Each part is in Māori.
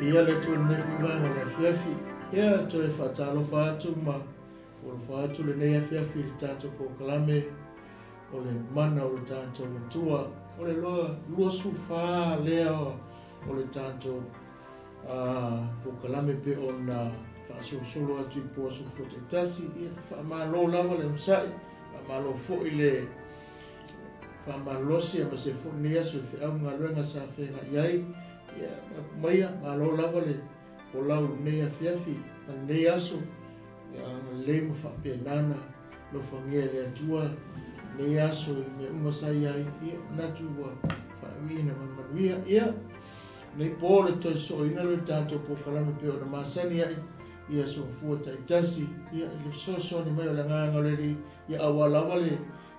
ia le tu ne fianga le fiafi ia to e fatalo fatu ma o fatu le ne fiafi tanto proclame o le mana o tanto tua o le lo su fa leo o le tanto proclame pe ona fa solo atu po su fote tasi ia fa malo lava le sai fa malo fo ile fa malo si ma se fo nia su fe au ngalenga sa fe ngai ia maia malo lava le o lau nei fiafi nei aso le mo fa penana lo fangia le atua nei aso me uma sai ai ia natua fa wina manuia ia nei pole to so ina lo tanto po kala me pe o masani ai ia so fu tai tasi ia le so ni mai la nga le ia awala wale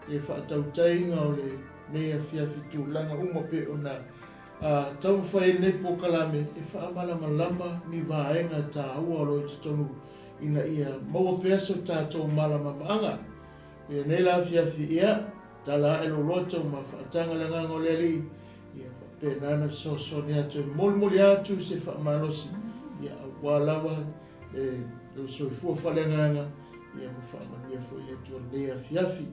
e fa tau tai nga le nei fiafi tu langa uma pe ona tau fai nei po kalame e wha malama ni vaenga tā ua roi tonu ina ia maua peso tātou malama maanga. E nei la fiafi ia, tala elo loto ma whaatanga langa ngoleli, ia penana so ni atu, moli atu se wha malosi, ia walawa, lo soifua whalenganga, ia ma wha mania fo ia tua nei fiafi,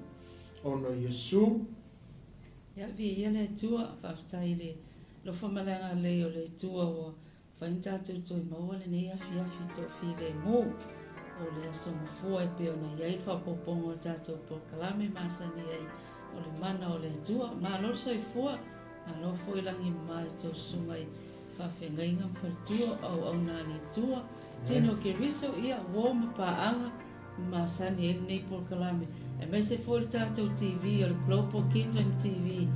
ono Yesu. Ia vi ia le tua whaftai le, lo famalanga le o le tua o whainta tu i maua le nei afi to fi le mo o le asoma fua e pe ona iai whapopongo tātou po kalame masani ai o le mana o le tua ma lo soi fua ma lo foi langi mai to sumai whawhengainga tua au na le tua tino ke riso ia woma paanga masani e nei po kalame e mai se foi tātou TV o le Global Kingdom TV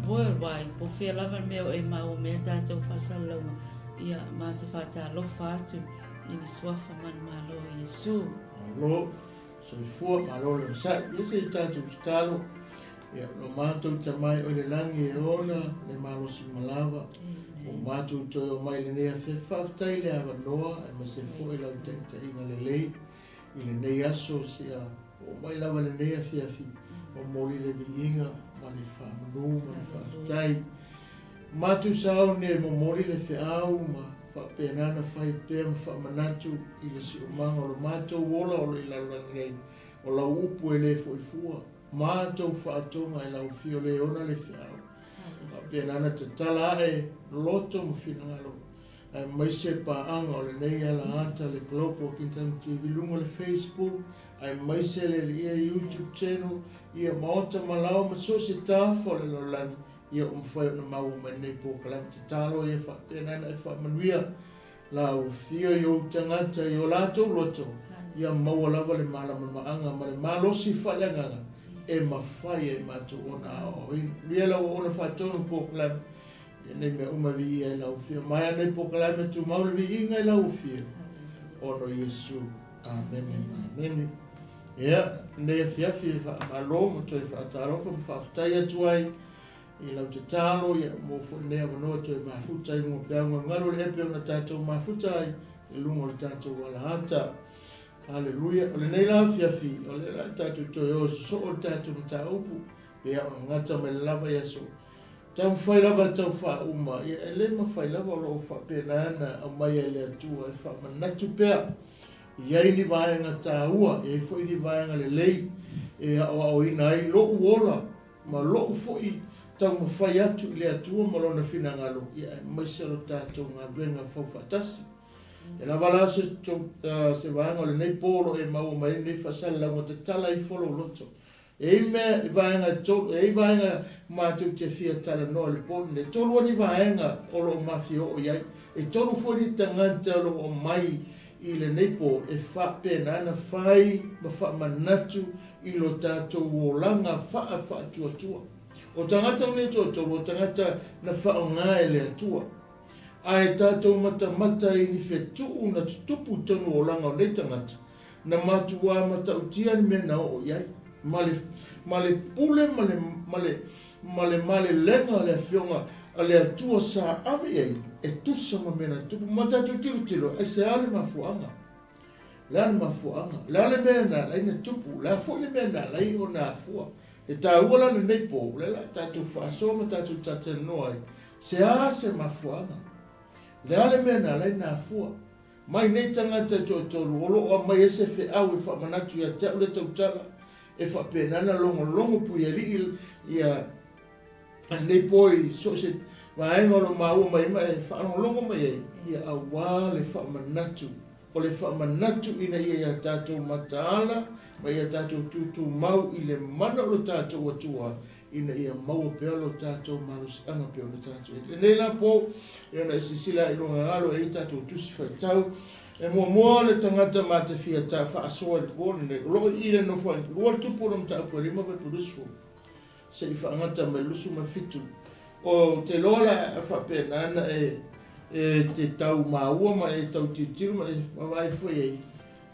worldwide po fia lava meo e mau mea tātou whasalonga ia mā te whata lofa atu i ni swafa man malo Yesu. Malo, so i fua malo le sa, ia se tātou stalo, ia lo mātou tamai o le langi e ona, le malo si malawa, o mātou toi o mai le nea whewhaftai le awa noa, e ma se fua i lau tenta inga le lei, i le nei aso si a, o mai lava le nea fiafi, o moli le viinga, mani whamanu, mani whaftai. Matu sao ne mo mori le whiau ma whapenana whai pēr ma whamanatu i le si umanga o le mātou wola o le ilalanga nei o lau upu e le foifua. Mātou whaatonga e lau fio le ona le whiau. Whapenana te tala e loto ma whinangalo. Ai maise paanga o le nei ala ata le Global Kingdom TV lunga le Facebook. Ai maise le ia YouTube channel. Ia maota malau ma so se tāwha le lolani. Ia umwhai o na mau mai nei po kalam te talo ia whapenana e whamanuia la o fio i o tangata i o lato loto ia maua lava le malama maanga ma le malosi whaleanganga e mawhai e mato ona o ia lau ona whatonu po kalam ia nei mea umavi ia lau fio mai anei po kalam e tu maulavi inga i lau fio ono Yesu amen amen ia nei fiafi malo mo toi whaatarofa mo whaftai atuai i lau te talo ia mo whanea wanoa toi mafuta i mo peanga ngaro le epe o na tātou mafuta i lungo le tātou wala hata. Halleluja. O le nei la fiafi, o le la tātou toi o so o tātou mta upu, pea o ngata me lava ia so. Tau whai lava tau wha uma, ia e le ma whai lava o wha pena ana au mai e le atua e wha manatu pea. Iai ni vaenga tā ua, e fwoi ni vaenga le lei, e au ina ai lo uola, ma lo ufoi, tau ma whai atu i le atua malona whinangalo ia e maisero tātou ngā duenga whauwhatasi. E la wala se waanga le nei pōro e maua mai nei whasale lango te tala i wholo loto. E mea i vaenga mātou te whia tala noa le pōro, ne tolu ani vaenga o lo mafio o iai, e tolu fwoni tanganta lo o mai i le nei pō e whapena ana whai ma whamanatu i lo tātou o langa wha tua. O tangata ne tōtoro, o tangata na whaonga e le atua. Ai tātou mata i ni whetuu na tupu tonu o langa o nei tangata. Na matua mata utia ni mena o iai. Male pule, male lenga le whionga a le atua sa awe ei. E tusa ma mena tupu mata tu tiro, e se ale mafuanga. Le mafuanga. Le ale mena, le ina tupu, le fo le mena, le o na fua. E tā uala le nei pō, le la tātou whaasoma tātou tātou noai, se ase mafuanga. Le ale mea na lai na fua. Mai nei tangata tolu olo o mai ese fe au e whamanatu ia te ule tautala e whapenana longo pui e li ia nei poi so se vaenga lo maua mai mai whaanolongo mai e ia awa le whamanatu o le whamanatu ina ia tātou mataala mai ia tātou tutu mau i le mana o le tātou atua ina ia maua pea lo tātou malusianga pea lo tātou. E nei la po, ia na isisila i longa ngalo e tātou tusi whaitau, e mua le tangata ma te fia tā whaasoa le pōne nei, loko i le no whai, rua tupu ram tā kua lima vai purusu, se i whaangata mai lusu mai fitu. O te lola a whapenana e te tau maua ma e tau titiru ma e mawai fwoi e.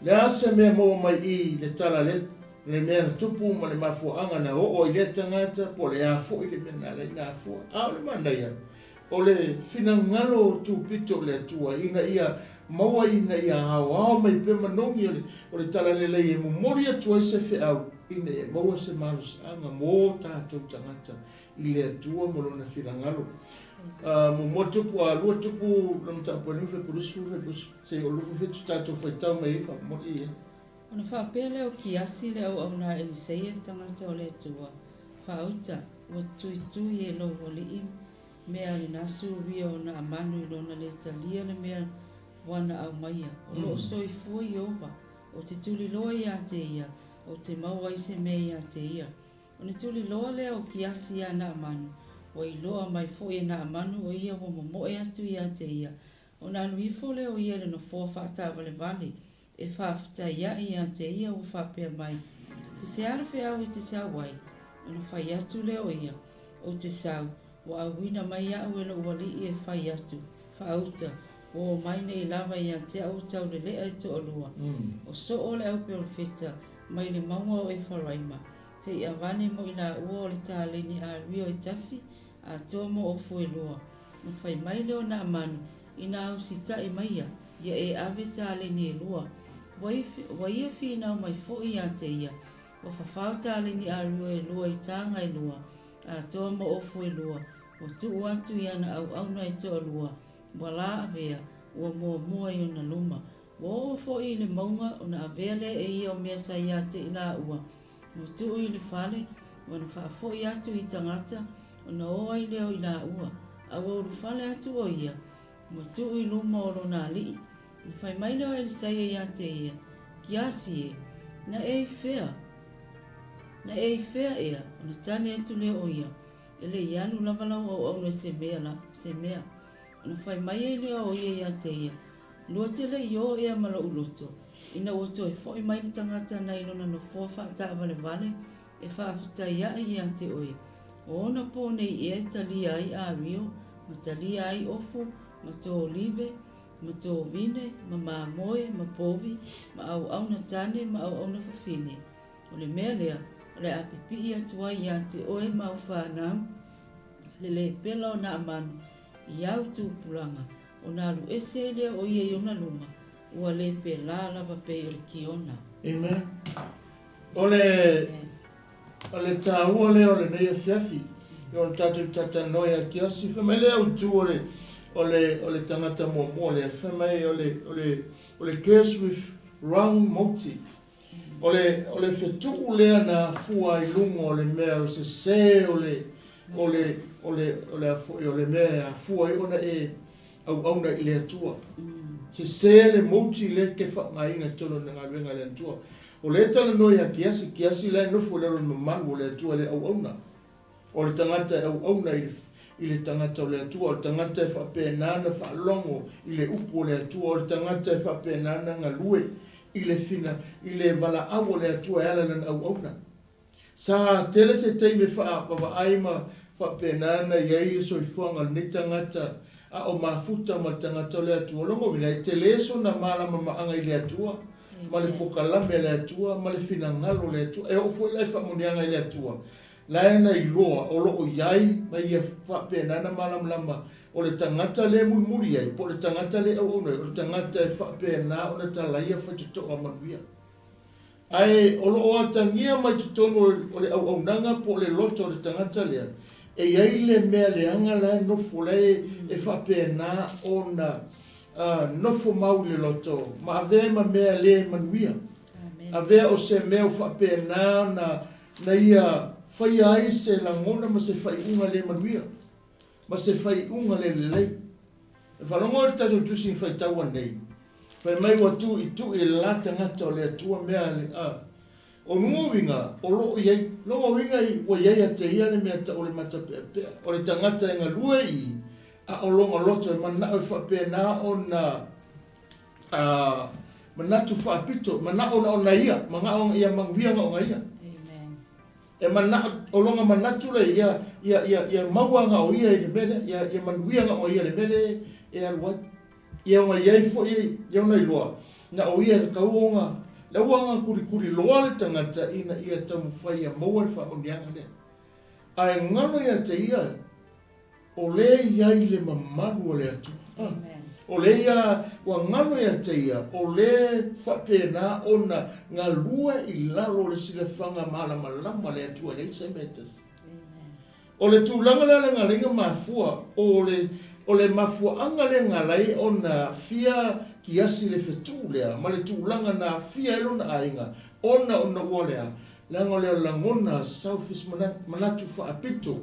Le asa mea mua mai i le tala le le mea tupu ma le mafuanga na o i le tangata po le afo i le mena le na afo a le manaya o le finangalo tu pito le tua ina ia maua ina ia hawa mai pe manongi o le tala le e mumori atua se fe au ina ia maua se malus anga mo tātou tangata i le atua mo lona finangalo mo tupu a lua tupu lam tapu ni fe purusu se o lufu fe tātou whaitau mai iwa mori ia. Ona whapele o ki asi le au au na elisei e tangata o le tua. Whauta, o tui e lo o li im, mea le nasu ria o na amanu i lona le talia le mea wana au maia. O lo soi fua i opa, o te tuli loa i a te ia, o te maua i se mea i a te ia. O ne tuli loa le o ki asi a na amanu, o i loa mai fo i na amanu o ia o momo e atu i a te ia. O na anu i fo le o ia le no fua whaata vale vale, e 𝚜𝚑𝚎𝚎𝚑𝚜𝚑 ia te ia o whapea mai. I se ara whea au i te sau wai, ana whai atu leo ia, o te sau, o awina mai au e lo wali i e whai atu, whauta, o mai nei lava ia te au tau le lea i to alua. O so o le au peo feta, mai le maunga o e wharaima, te i avane mo i nā ua o le tāleni a rio i tasi, a toa mo o fue loa. Na whai mai leo nā manu, i nā au si tai mai ia e ave tāleni e loa. Waia whina mai fōi a te ia, o whawhau tāleni a rua e lua i tānga e lua, a toa mo ofu e lua, o tuu atu i ana au auna i toa lua, wala avea, ua mua i ona luma. Wa o fōi le maunga o na avea le e ia o mea sa i a te ila ua, o tuu i le whale, o na whaafoi atu i tangata, o na oa i leo i la ua, a wa uru whale atu o ia, o tuu i luma o lo nā lii. Whai mai leo e saia i a te ia, ki asi e, na e whea ea, o na tane atu leo o ia, e le ianu lavalau au na se mea. O na whai mai e leo o ia i a te ia, lua te le io ea mala uloto, ina oto e fōi mai ni tangata na ilona no fōwhata vale vale, e 𝚜𝚑𝚎𝚎𝚑𝚜 i a te oe. O ona pō nei e talia ai a rio, ma talia ai ofu, ma tō olive, ma tō vine, ma māmoe, ma povi, ma au na tane, ma au na whawhine. O le mea lea, le apipi atua i a te oe mau whanau, le pela o na amanu, i au tūpuranga, o nā lu ese lea o ia i ona luma, ua le pe la lava pe o ki ona. Amen. O le tāua lea o le neia fiafi, i o le tātou tatanoia ki asi, whamai lea utu o le tangata mo le whamai o le curse with wrong motive. O le whetuu lea na fua i lungo o le mea o se o le mea a fua i ona e au na i le atua. Se le moti le ke whamainga tono na ngā wenga le atua. O le tana noi a kiasi le nofo le rono mamu o le atua le au na. O le tangata au na i le tangata o le atua, o le tangata e whapenana whalongo i le upo o le atua, o le tangata e whapenana ngā lue i le fina, i le wala awo le atua e ala na au na. Sa tele se teime wha aima whapenana i eile soifuanga ni tangata a o mafuta ma tangata o le atua. Longo mina e teleso na malama maanga i le atua, ma le pokalame le atua, ma le fina ngalo le atua, e ofo lai whamunianga i le atua. Laena i loa o loo iai ma ia whapenana malamlama o le tangata le muri ai, po le tangata le au o le tangata e whapena o le talaia whaitutoa manuia. Ai o loo atangia mai tutono o le au nanga po le loto o le tangata lea, iai le mea leanga la nofo le e whapena o na nofo mau le loto. Ma ave ma mea le manuia. Ave o se mea o whapena na ia whai ai se langona ma se whai unga le manuia. Ma se whai unga le lei. E whanongo le tatu tusi whai taua nei. Whai mai watu i tu i lata ngata o le atua mea le o nungo winga, o loo iei, longo winga i o iei a te ia le mea ta o le mata pea pea. O le tangata e ngā lua i, o longa loto e mana o whapena o na manatu whaapito, mana o na ia, manga o ia manguianga o ia. E mana o longa manatu le ia mauanga o ia i le mele, ia manguianga o ia le mele, e aluat. Ia o iei fo iei, ia o nei loa. Na o ia ka uonga, la uanga kuri loa le tangata ina ia tamu whai a maua le whaonianga lea. Ai ngano ia te ia, o le iai le mamaru o le atu. O le ia, wa ngano ia te ia, o le whapena o na ngā lua i lalo le sile whanga malama le atua le isa metas. O le tūlanga le ngā ringa mafua, o le mafua anga le ngā lai o na fia ki asi le fetu lea, ma le tūlanga na fia elo na ainga, ona ua lea, langa lea langona Southeast manatu whaapito,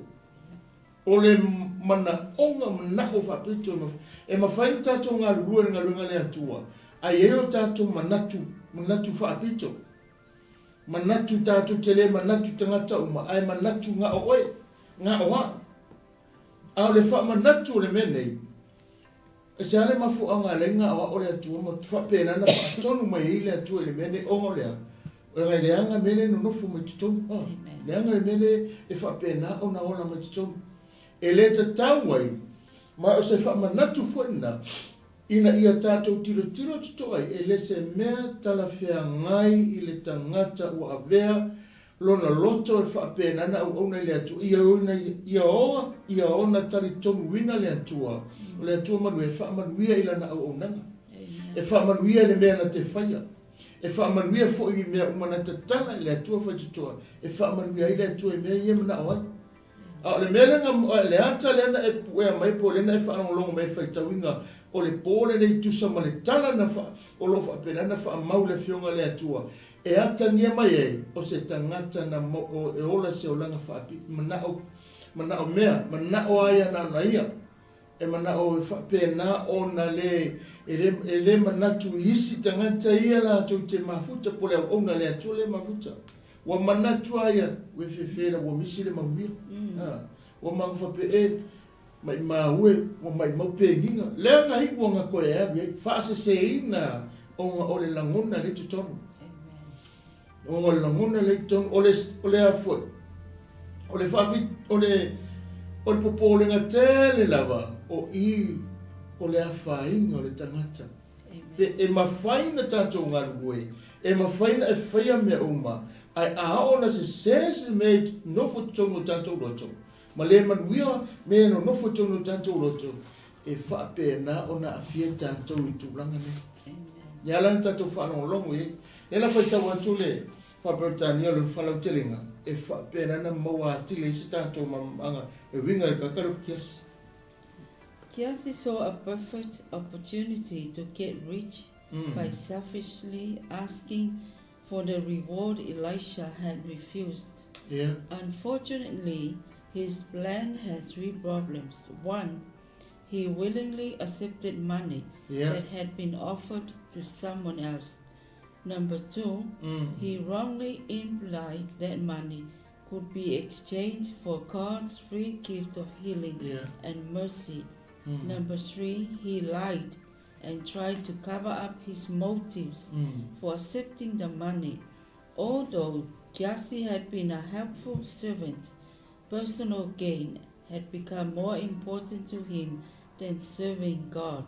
o le mana onga manako whaapito, e mawhain tātou ngā rurua ngā runga lea tua, ai eo tātou manatu whaapito, manatu tātou tele, manatu tangata uma, ai manatu ngā oe, ngā oa, a le wha manatu le menei, e se ale mafu anga le ngā oa o le atua, ma whapena na whaatonu mai i le atua le mene ongo lea, o le leanga mene no nofu mai tutonu, leanga le mene e whapena o na ola mai tutonu, e le ta tauai, ma o se wha manatu fuena, ina ia tātou tiro tuto ai, e le se mea talawhea ngai i le tangata ua avea, lona loto e whaapena na au ona le atua, ia ona tari tomu wina le atua, o le atua manu e whaamanuia ila na au onanga, e whaamanuia le mea na te whaia, e whaamanuia fo i mea umana tatana i le atua whaitutoa, e whaamanuia i le atua i mea ia mana awai. A le mea le ata le ana e puea mai po le na e whaanongolongo mai whaitawinga, o le pōle nei tusa ma le tala na o lo whaapena na whaamau le fionga le atua, e ata nia mai e, o se tangata na e ola se o langa whaapi, mana o mea, mana o aia na ia, e mana o whapena o na le, e le manatu isi tangata ia la tau te mafuta, po le au na le atua le mafuta. Wa manatu aia, we whewhera, wa misi le mawia. Wa mawhape e, mai maue, wa mai maupe nginga. Lea nga hiku nga koe ea, whaase se ina, o nga ole langona le tutonu. O nga langona le tutonu, ole a fwe. Ole whawhi, ole popo ole nga tele lava, o i, ole a whainga, ole tangata. E mawhaina tātou ngā rugoi, e mawhaina e whaia mea uma, ai aona se me nofo tono tanto roto. Ma le manuia me no nofo tono tanto roto. E whapena ona afia tanto i tūlanga ne. Ia lan tanto whanau longo e. E la whai tau atu le whapratania lo whanau telinga. E whapena na maua atile isi tanto mamanga. E winga e kakaru kiasi. Kiasi saw a perfect opportunity to get rich by selfishly asking for the reward Elisha had refused. Unfortunately, his plan had three problems. One, he willingly accepted money that had been offered to someone else. Number two, he wrongly implied that money could be exchanged for God's free gift of healing and mercy. Number three, he lied and tried to cover up his motives for accepting the money. Although Jessie had been a helpful servant, personal gain had become more important to him than serving God.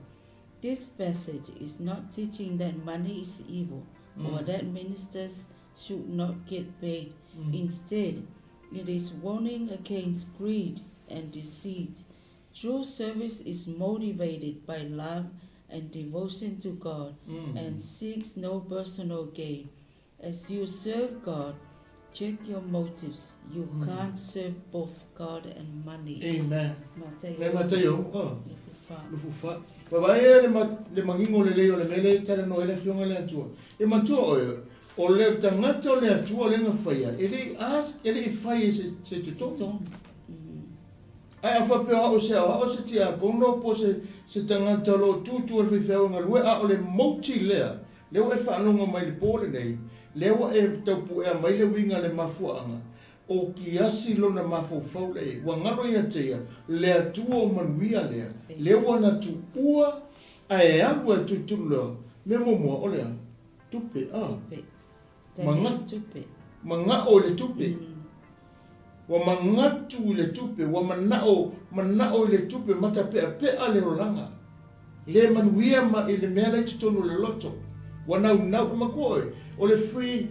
This passage is not teaching that money is evil or that ministers should not get paid. Instead, it is warning against greed and deceit. True service is motivated by love and devotion to God and seeks no personal gain. As you serve God, check your motives. You can't serve both God and money. Amen. Mateo. Mateo. Lufufa. Papai le mangingo le leo le mele tara no ele fionga le atua. E matua o le tangata o le atua le ngafaya. Ele fai se tuton. Ai afa pe o se tia kono po se tangata lo tutu o fefeo nga lue a o le moti lea. Leo e whanonga mai le pole nei. Leo e taupu e mai le winga le mafuanga. O kiasi lona mafofau le. Wangaro ia tea. Le atua o manuia lea. Leo ana tupua a e agu e tutulua. Me momoa o lea. Tupe. Manga o le tupe. Wa mangatu le tupe. Wa manao le tupe. Mata pea le rolanga. Le manuia ma ile mea le tutolo le loto. Wanau makoe. O le free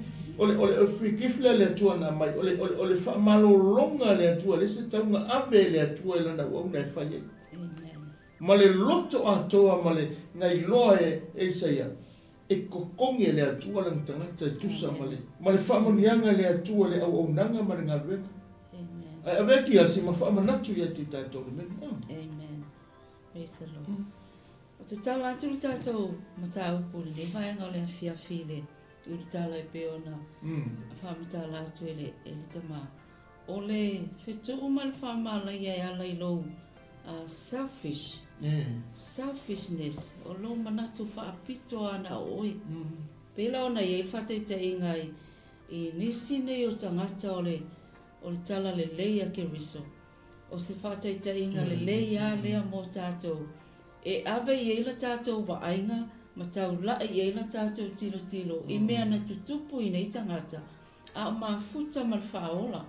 kifle le atua na mai. O le whamalolonga le atua. Le se taunga abe le atua ilana wauna e whaie. Ma le loto atoa ma le ngai loa e saia. E kokongi le atua lang tangata tusa ma le whamonianga le atua le au nanga ma le ngaruenga. A veki asi ma whamanatu ia te tātou le mena. Amen. Praise the Lord. O te tau atu le tātou matau puli le whaenga o le awhiawhi le uri tāla e peona whamitala atu e le tama. O le whetu ma le whamala ia e ala i lou selfishness o lo manatu whaapito ana o oi. Pela ona i whataita ingai i nisi nei o tangata o le tala le leia ke riso. O se whataita inga le leia lea mo tātou. E ave i eila tātou wa ainga ma tau lai i eila tātou tilo. I mea na tutupu i nei tangata. A ma futa ma whaola.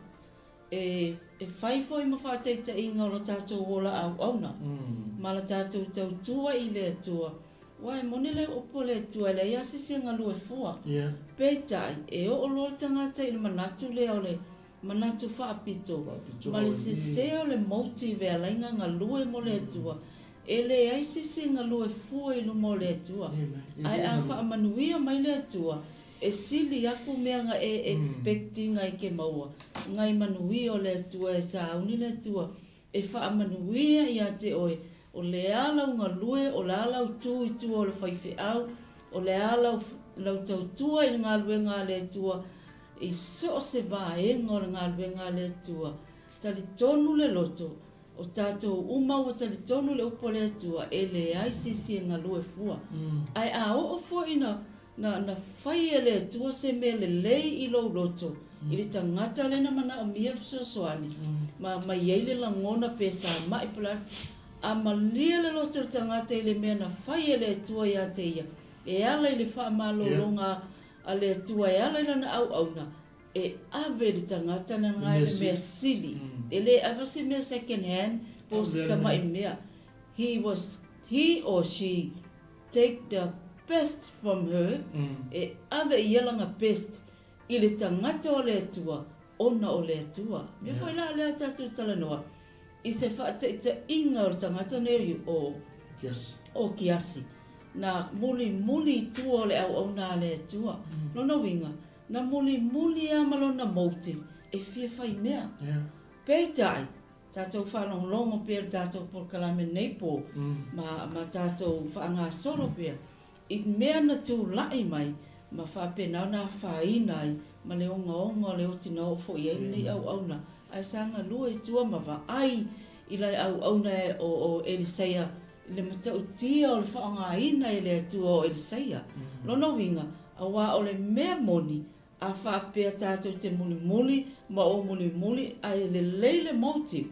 E whaifo i ma whataita inga o la tātou ola au auna. Ma la tātou tau tua i le atua. Wai mone le opo le atua le ia sisi ngalu e fua. Peitai e o lo tangata i le manatu le o le manatu whaapito. Ma le sese o le motive a lainga ngalu e mo le atua. E le ai sisi ngalu e fua i lumo le atua. Ai a whaamanuia mai le atua. E sili aku mea nga e expecting ai ke maua. Ngai manui o le atua e sauni le atua. E whaamanuia i a te oe. O le ala unga lue, o le ala utu i tua o le whaife au. O le ala lau tautua i ngā lue ngā le atua. I so se vaenga o le ngā lue ngā le atua. Tali tonu le loto. O tātou umau o tali tonu le upo le atua. E le ai sisi ngā lue fua. Ai a o fua ina na whai e le atua se me le lei i lau loto. I le tangata le na mana o mia soani. Ma iei le langona pesa mai pula. A malia le loto tangata i le mea na whai e le atua i a te ia. E ala i le whaamalo longa a le atua e ala i lana au auna. E ave le tangata na ngai le mea sili. E le avasi mea second hand po sitama i mea. He or she take the best from her. E ave i alanga best i le tangata o le atua. Ona o le atua. Me fai la le atatu talanoa. I se whaataita inga o tangata neri o kiasi. Na muli tua o le au na le atua. Lona winga. Na muli amalona mauti. E fia whai mea. Peitai. Tātou whanonglongo pia tātou porkalame neipo. Ma tātou whaanga solo pia. I mea na tū lai mai. Ma whapena na whainai. Ma le onga le otina o fo i nei au na. Ai sanga lua i tua ma wa ai i lai au na o Elisaia le matau tia o le whaanga ina i le atua o Elisaia. Lona winga, a wā o le mea moni a whapea tātou te muli ma o muli ai le leile motive.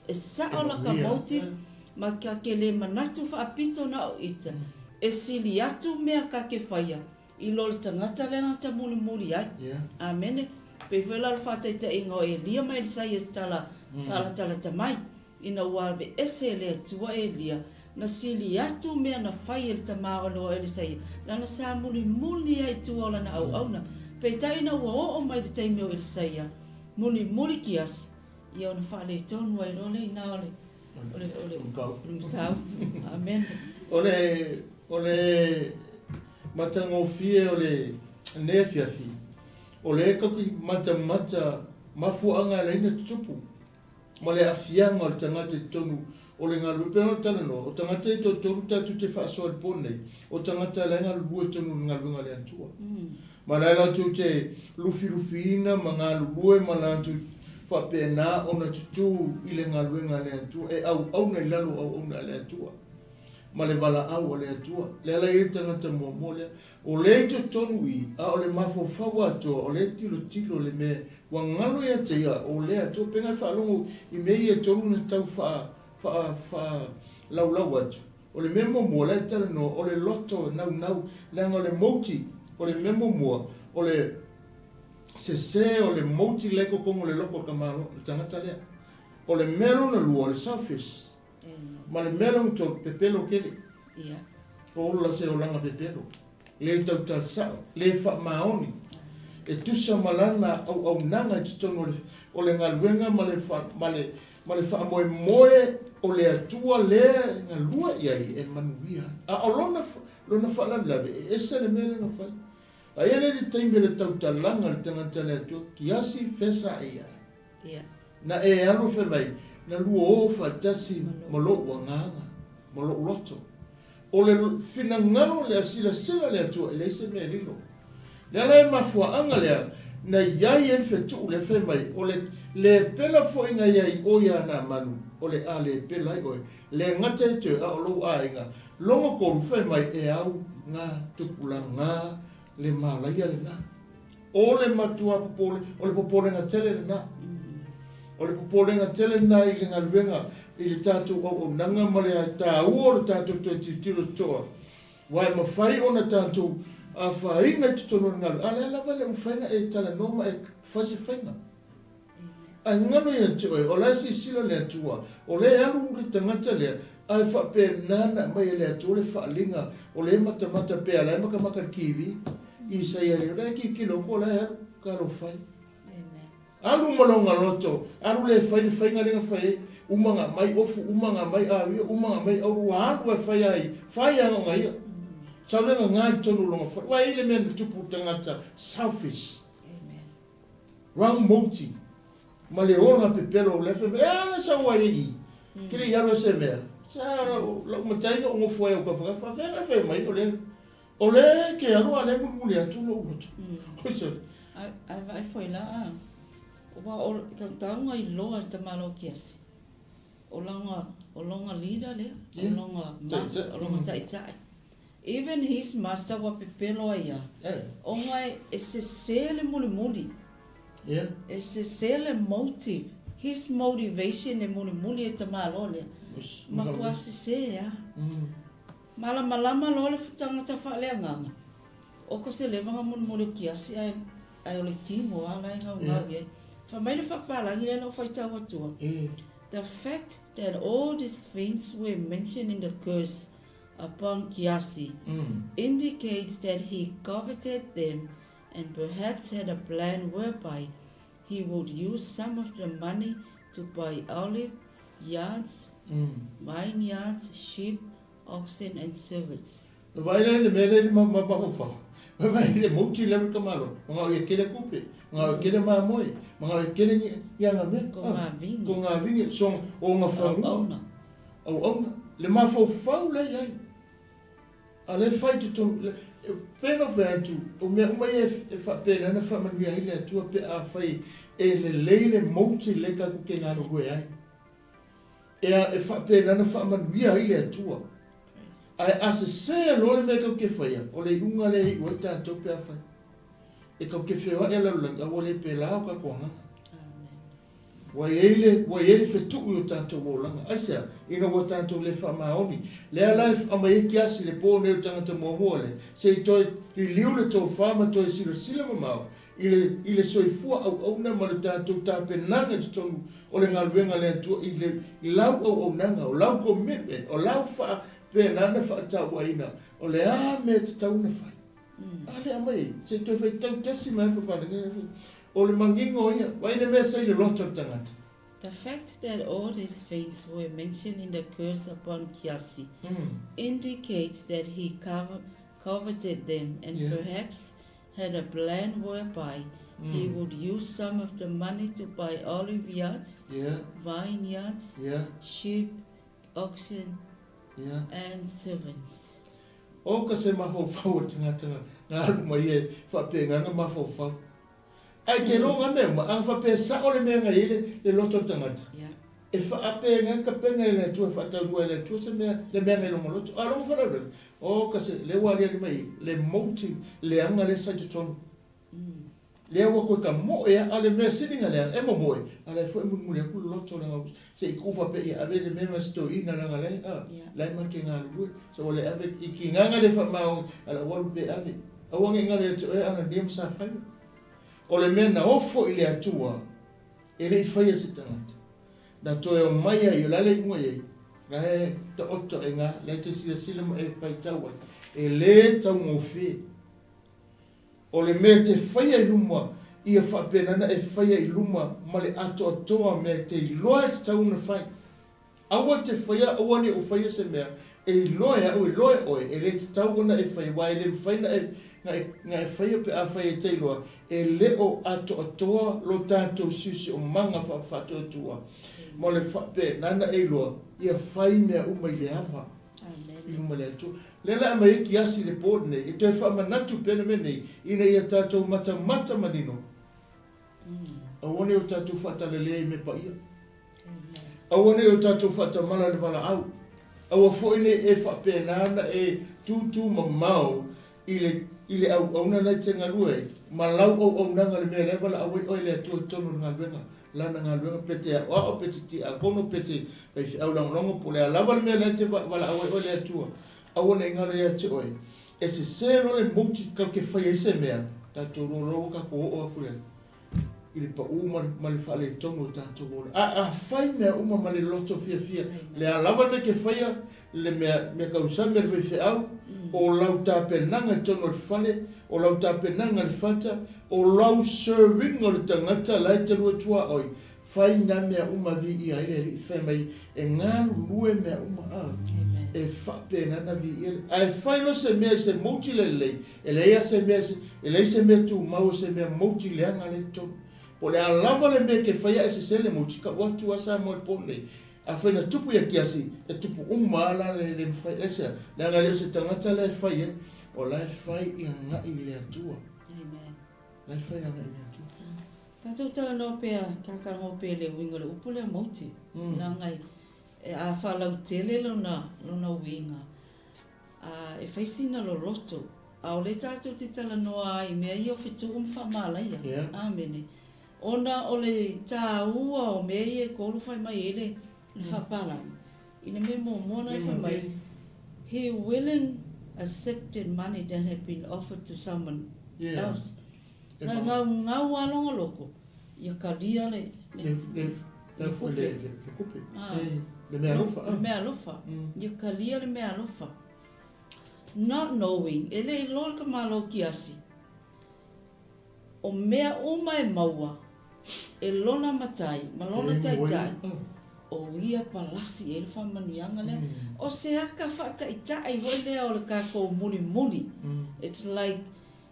E saola ka motive ma ka ke le manatu whaapito na o ita. E sili atu mea ka ke whaia i lo le tangata le na ta muli ai. Amene. Pe whela le whataita ingo e lia mai sai e stala tala tamai. Ina uawe ese le atua e lia. Na sili atu mea na whai e le tamao loa e le sai. Lana sa muli ai tuola na au na. Pe taina ua o mai te taimeo e le sai ya. Muli ki as. Ia ona whale tonu ai role ina ole. Ole mtau. Amen. Ole matangofie ole nefiafi. O le kauki mata mafuanga le ina tupu. Ma le afianga o le tangata tonu o le ngalu pena tana no. O tangata i tolu tatu te whaasoa le pone. O tangata le ngalu bua tonu ngalu le antua. Ma le la tu te lufi ina ma ngalu bue ma la tu whapena o na tutu i le ngalu le antua. E au na ilalo au na le antua. Ma le wala au o le atua. Le ala i tangata mua le. O le to tonu i, a o le mafofawa atua, o le tilo le me, wa ngalo ia te ia, o le atua penga whaalongo i me ia tolu na tau wha lau atu. O le memo mua, le tala no, o le loto nau, leanga o le mouti, o le memo mua, o le se o le mouti leko kongo le loko kamalo, le tangata lea. O le mero na lua, o le selfish. Ma le mero to pepelo kele. O la se o langa pepelo. Le tau sao, le wha maoni. E tusa malana au nanga i tutono o le ngaluenga ma le wha moe o le atua le ngalua iai e manuia. A o lona wha labilabe, e esa le mele na whai. A ere le taime le tau talanga le tangata le atua, ki asi fesa ia. Na e alo wha mai, na lua o wha tasi malo wa nganga, malo loto. O le fina ngalo le asila le atua le se me lilo. Le ala e mafuaanga lea na iai en fetu le fe mai o le pela fo inga iai o ia na manu o le a le pela i oi le ngata e te a o lo a inga longa koru fe mai e au ngā tupula ngā le malaia le na o le matua popole o le popole ngā tele le na o le popole ngā tele na i le ngaluenga i le tātou au nanga ma le tā ua o le tātou te titilo toa. Wai mawhai o na tātou a whainga i tutono ngalu. A le lawa le mawhainga e tala noma e whaise whainga. A ngano i ante oi, o lai si sila le atua, o le alu le tangata lea, a e whape nana mai le atua le whaalinga, o le mata pea, lai maka kiwi, i sa ia le, rai ki kilo ko lai alu, ka lo whai. Alu malonga loto, alu le whainga lenga whai, umanga mai ofu, umanga mai awia, umanga mai auru alu e whai anga ngai. Saulenga ngai tonu longa whai, wa ile mea tupu tangata, selfish. Wrong motive. Ma le ona pepelo le fe, na sa wa i. Kiri yalo se mea. Sa lo matainga o ngofua o ka whaka, whaka fe mai o le ke aru ale muli atu lo ulotu. Ai foi la Wa o ka taunga i loa te malo kiasi. O longa leader le, o longa master, o longa tai. Even his master wa pepelo ia. O ngai e se sele muli. E se sele motive. His motivation e muli e te malo le. Ma kua se ia. Malama lo le futanga ta wha lea nganga. O ko se le vanga muli kiasi ai o le timo ala e ngau The fact that all these things were mentioned in the curse upon Kiasi indicates that he coveted them and perhaps had a plan whereby he would use some of the money to buy olive yards, vineyards, sheep, oxen, and servants. Ele mouti le kamalo, nga e kele kupe, nga kele mamoi, nga kele yanga me, ko nga vingi, so o nga fauna, au le mafo faula yai, ale fight to pena ventu, o me e fa pena na fa mania ile tu pe a fai e le leile mouti le ka ku kenga ro ai, e fa pena na fa mania ile tu. Ai ase se lo le me ko ke fai o le unga le i o ta to pe fai e ko ke fai e la langa o le pe la ka ko nga wa ele fe tu o ta to o langa asa ina o ta to le fa maoni le life ama e ki asi le po ne o ta to mo hole se to li liu le to fa ma to silo ma ile so fu au na ma ta to ta pe nanga to o le ngalwenga le to ile lau o nanga o lau commitment o lau fa pe nana fa ta waina o le a me ta una fai ale amai se to fai tau tasi mai pa o le mangingo ia waina me sai le loto tangata. The fact that all these things were mentioned in the curse upon Kiasi indicates that he coveted them and perhaps had a plan whereby he would use some of the money to buy olive yards, vineyards, sheep, oxen, and servants. O ka se mafofau o tangata ngā aluma i e whapea ngā mafofau. Ai ke ronga mea ma ang whapea sa o le mea ngai le loto tangata. E whaapea ngā ka penga i le atua whataurua i le atua se mea le mea ngai longa loto. A ronga whanau o ka se le wari ani mai le mauti le anga le saitutonu. Le awa koe ka moe a le mea sininga le anga e mo moe. A le fwe muni a kulu loto le ngau. Se I kufa pe I ave le mea masto ina langa le lai maki ngā lue. So le ave I ki nganga le whamau a la waru pe ave. A wangi ngā le atu e ana niem sa whai. O le mea na ofo I le atua e le I whaia si tangata. Na toe o mai ai o lale ingoa iei. Nga he ta oto e ngā le te sila sila ma e pai taua. E le tau ngofi. O le mea te whaia I luma ia whapenana e whaia I luma ma le ato atoa mea te iloa te tau na whai. Awa te whaia awane o whaia se mea e iloa au iloa oe e le te tau na e whai wai le mwhaina e nga e whaia pe a whaia te iloa e le o ato atoa lo tātou siusi o manga whaato atua. Ma le whapenana e iloa ia whai mea uma I le hawa. I luma le atua. Lela ama e ki asi le pōt nei, e toi whamanatu pene me nei, ina ia tātou mata manino. Awane o tātou whatalelei me pa ia. Awane o tātou whatamala le wala au. Awa fōine e whapēnana e tūtū mamau I le au na lai te ngalue, ma lau au nanga le mea le wala awai oi le atua tono ngā luenga. Lana ngā luenga pete a o pete ti a kono pete, kai au langongo po le alawa le mea le te wala awai oi le atua. Awana ingara ia te oi. E se sero le mouti ka ke whai e se mea. Tātou roro ka ko o akure. I le pa uma ma le whale tongo tātou roro. A whai mea uma ma le loto fia. Le alawa me ke whaia, le mea kausan me le whai au. O lau tāpenanga tongo le whale. O lau tāpenanga le whata. O lau serving o le tangata lai te rua tua oi. Whai ngā mea uma vi I aile I whai mai. E ngā rue mea uma au. E whapena vi ele. Ai whaino se mea se mouti le lei. E leia se mea se, e lei se mea tu mau se mea mouti le anga le tonu. Po le alawa le mea ke whaia e se se le mouti ka watu asa mo e pone. A whaina tupu ia kiasi, e tupu umala le mwhai esa. Le anga leo se tangata le whaia, o lai whai I ngā I le atua. Lai whai anga I le atua. Tātou tala no pēr, kākara pēr le wingo le upu le mouti. Nā ngai. E a whalau tele lona winga. E whaisina lo roto. A o le tātou te tala noa ai mea I o whitu whamalaia. Amene. Ona o le tā ua o mea I e koro whai mai ele whapalai. Ina me mo mona I whai mai. He willing accepted money that had been offered to someone else. Ngā walonga loko. Ia karia le kupe. Le mea lofa. Le mea lofa. Ia kalia le mea lofa. Not knowing. Ele I lor ka malo ki asi. O mea uma e maua. E lona matai. Malona tai. O ia palasi e le whamanianga lea. O se aka whataitai hoi lea o le kako muli. It's like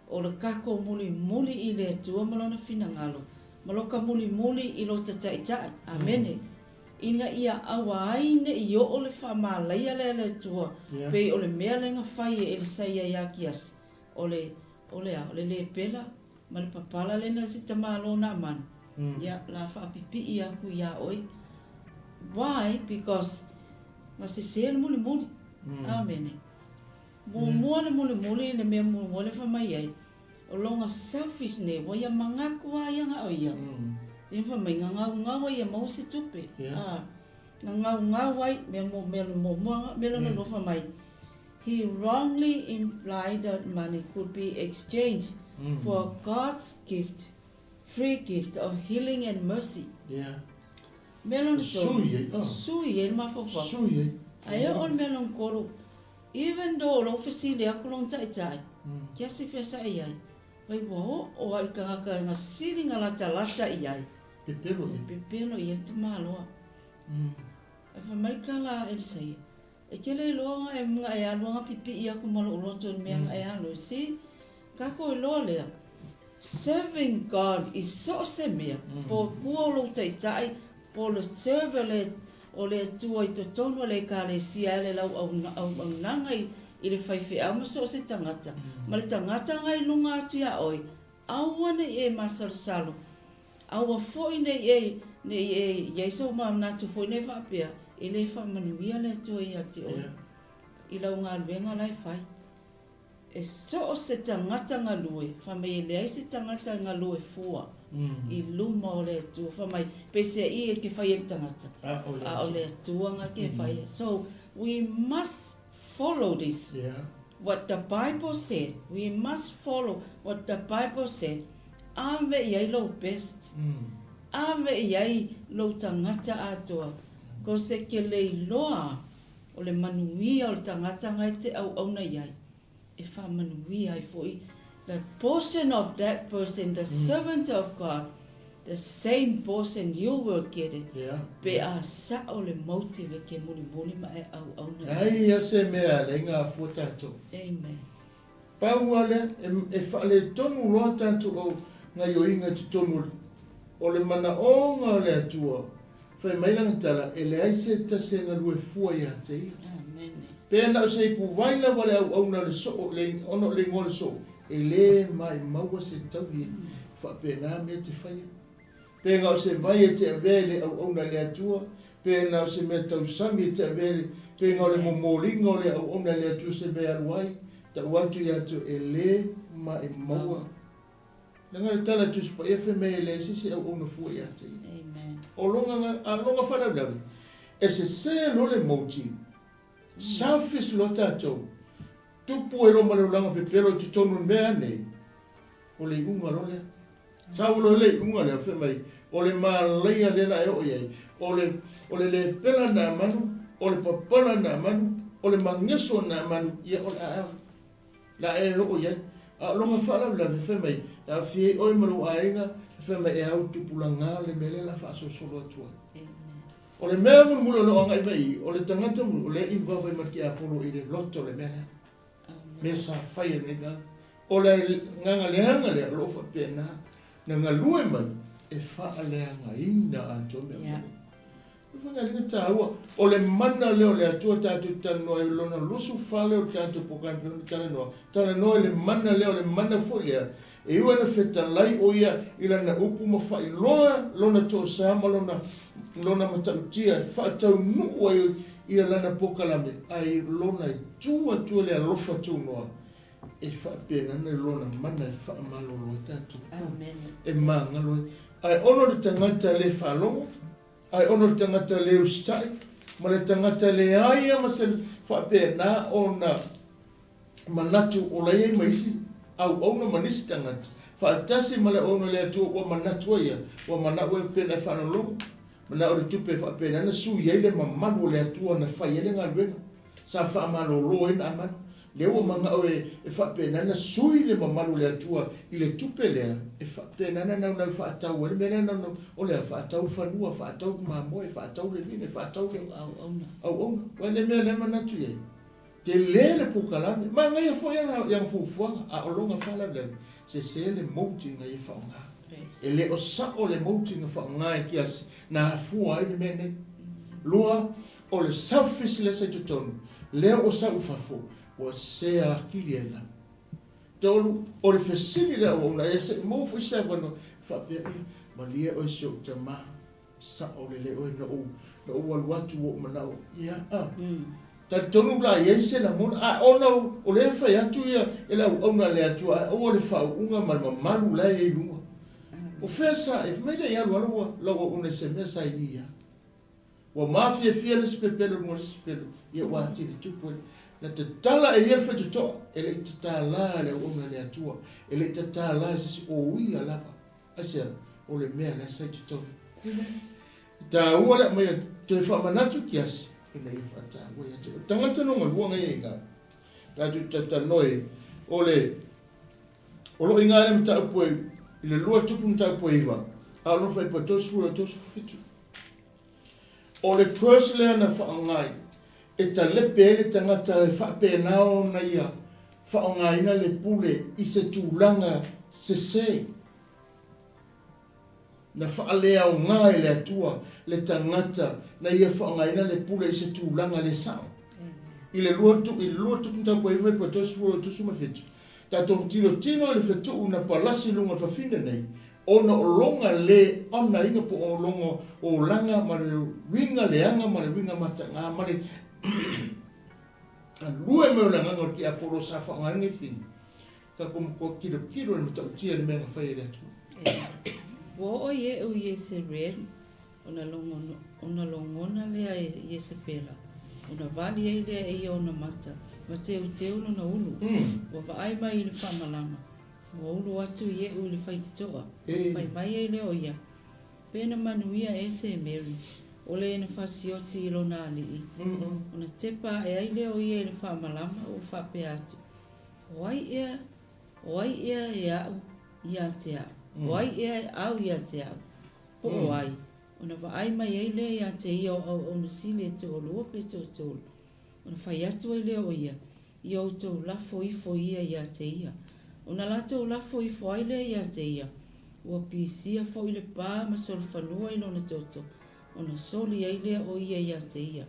o le kako muli I le atua malona finangalo. Maloka muli I lo tataitai. Amene. Inga ia awa aine I o le whamalaia le tua. Pei o le mea lenga whai e le saia ia ki asi. O le le pela. Ma le papala lena si tamalo na man. Ia la whapipi I aku ia oi. Why? Because nga se se le muli. Amene. Mua le muli le mea mua le whamai ai. O longa selfish ne wa ia mangaku a ia nga oia. Ia whamai ngau ia mau se tupe. Ngau ai melo no whamai. He wrongly implied that money could be exchanged for God's gift, free gift of healing and mercy. Melon sui e mafofa. Ai on melon koro. Even though lo fasile akulong tai. Kia se fesa ai. Vai wo o ai ka nga siringa lata ai. Pepelo ia te maloa. E whamaikala e sei. E kele loa e mga e aluanga pipi ia kumalo uroto mea e alo. Si, kako e loa lea. serving God is so semia. Po puolo te tai, po le serve o le tua I to tono le kalesia le lau au nangai I le whaiwhi ama so se tangata. Ma le tangata ngai lunga atu ia oi, aua ne masarsalo. Aua foi ne Yesu ma natu foi ne whapea, I le whamanuia le tua I ati oi. I lau ngā luenga lai whai. E so se tangata ngā lue, whamei le ai se tangata ngā lue fua. I luma o le tua, whamei pese I ke whai e tangata. A o le tua ngā ke whai. So we must follow this. What the Bible said. We must follow what the Bible said. Ame iai lo best. Ame iai lo tangata atua. Ko se ke le loa o le manuia o le tangata ngai te au na iai. E wha manuia ai foi. The portion of that person, the servant of God, the same portion you will get it. Pe a sa o le motive ke muni ma e au na. Ai ia se mea le ngā fuatato. Amen. Pauale e wha le tonu loa tantu o ngā yoinga tu tonu o le mana o ngā le atua. Whai mailanga tala e le aise tase ngā lue fua ia te ia. Amen. Pēna o se ipu vaina wale au na le so le ono le ngole so. E le mai maua se tau i wha pēna mea te whaia. Pēna o se vai e te avele au na le atua. Pēna o se mea tau sami e te avele. Pēna o le momolinga o le au na le atua se mea aluai. Ta watu i atu e le mai maua. Nanga le tala tu spa e me le sisi au na fua ia te ia. O longa whanau e se lo le mauti. Selfish lo tātou. Tupu e lo malulanga pe pero tu tonu mea nei. O le unga lo le. Tau lo le unga le awhi mai. O le māleia le la e o iei. O le pela nā manu. O le papala nā manu. O le mangeso nā manu. Ia o le la e o iei. A longa whanau la awhi mai. A fie oi maru ainga. Whema e au tupula ngā le mele la wha solo atua. O le mea munu mulu lo angai mai, o le tangata mulu, o le invawa I maki a polo I le loto le mele. Mea sa whaia nega. O le nganga leanga lea lofa pēnā. Na ngā lue mai, e wha leanga ina a tome. Whanga linga tā ua. O le mana leo le atua tātou tanoa, lona lusu whale o tātou pokan pēna tala noa. Tala noa le mana leo, le mana fo lea. E ua na wheta lai o ia I lana upu ma whai loa lona tō sāma lona matautia whaatau nua I lana pokalame ai lona I tua le alofa tū noa e whaapena nei lona mana e whaamalo loi tātou. E maanga loi. Ai ono le tangata le whalongo, ai ono le tangata le ustai, ma le tangata le aia ma se whaapena o na manatu o lai maisi. Au ona manisi tangata. Whaatasi male ona le atua wa manatua ia. Wa manatua e pena e whanalongo. Mana ore tupe whaapena na sui eile mamanu le atua na whai ele ngā luenga. Sa whaamalo lo ena amanu. Leo manga o e whaapena na sui le mamanu le atua I le tupe lea. E whaapena na nau whaatau ele mena nau o lea whaatau whanua, whaatau mamoe, whaatau le vine, whaatau le au ona. Wa le mea le manatu ia. Te lele pukalame, ma ngai a foi yang fufuanga a olonga fala le se le mouti ngai faunga. E le o sa o le mouti ngai faunga e kias na fua ai mene. Lua o le selfish le se tutonu. Le o sa ufafo o se a kiliela. Tolu o le fesili le o na ese mo fu se bueno fa pe ma lia o so tama sa o le o no o watu o manao. Ya Ta tonu la yese na mon a ona o le fa ya tu ya ela ona le atu o le fa unga malu la e lunga o fesa e me le ya lo una se mesa ia o mafia fiel spepelo mo spepelo ia wa ti tu po na te tala e ia fa tu to ele te tala le ona le atu ele te tala si o ia la asia o le me na sa tu to ta o le me te fa manatu kiasi ina I whata ua ia te tangata nonga luanga ia inga tātu tata noi o lo inga ane mta upue I le lua tupu mta upue iwa a lo whai pa tosu fura tosu fitu o le pers lea na whaangai e ta lepe ele tangata e whapena o na ia whaangai na le pule I se tūlanga se na whaalea o ngā le atua, le tangata, na ia whaangaina le pula i se tūlanga le sao. I le lua tuku mta po iwai pa tosu mawhitu. Tātou tino le whetu una palasi lunga whawhine nei, ona o longa le ana inga po o longa o langa ma le winga le anga ma le winga mata ngā ma le lue meo la nganga ki aporo sa whaangainga whini. Ka ko kiro ni mta utia le menga whai le atua. Wo o ye o ye se red, ona longona lea ye se pela. Ona vali e lea e ona mata. Ma teu no na ulu. Wa vaai mai i le whamalama. Wa ulu atu ye u le whaititoa. Mai e lea o ia. Pena manuia e se Mary. O le ena whasioti i lo nā li. Ona tepa e ai lea o ia i le whamalama o whape atu. Wai ea e au ia te au. Wai ea au ia te au. Po o ai. Ona vaai mai ei lea ia te ia o na sile e te olu o pe te olu. Ona whai atu ai lea o ia. Ia o tau lafo ifo ia te ia. Ona lato lafo ifo ai lea ia te ia. Ua pisia fo i le pā ma sol whanua i lona toto. Ona soli ai lea o ia te ia.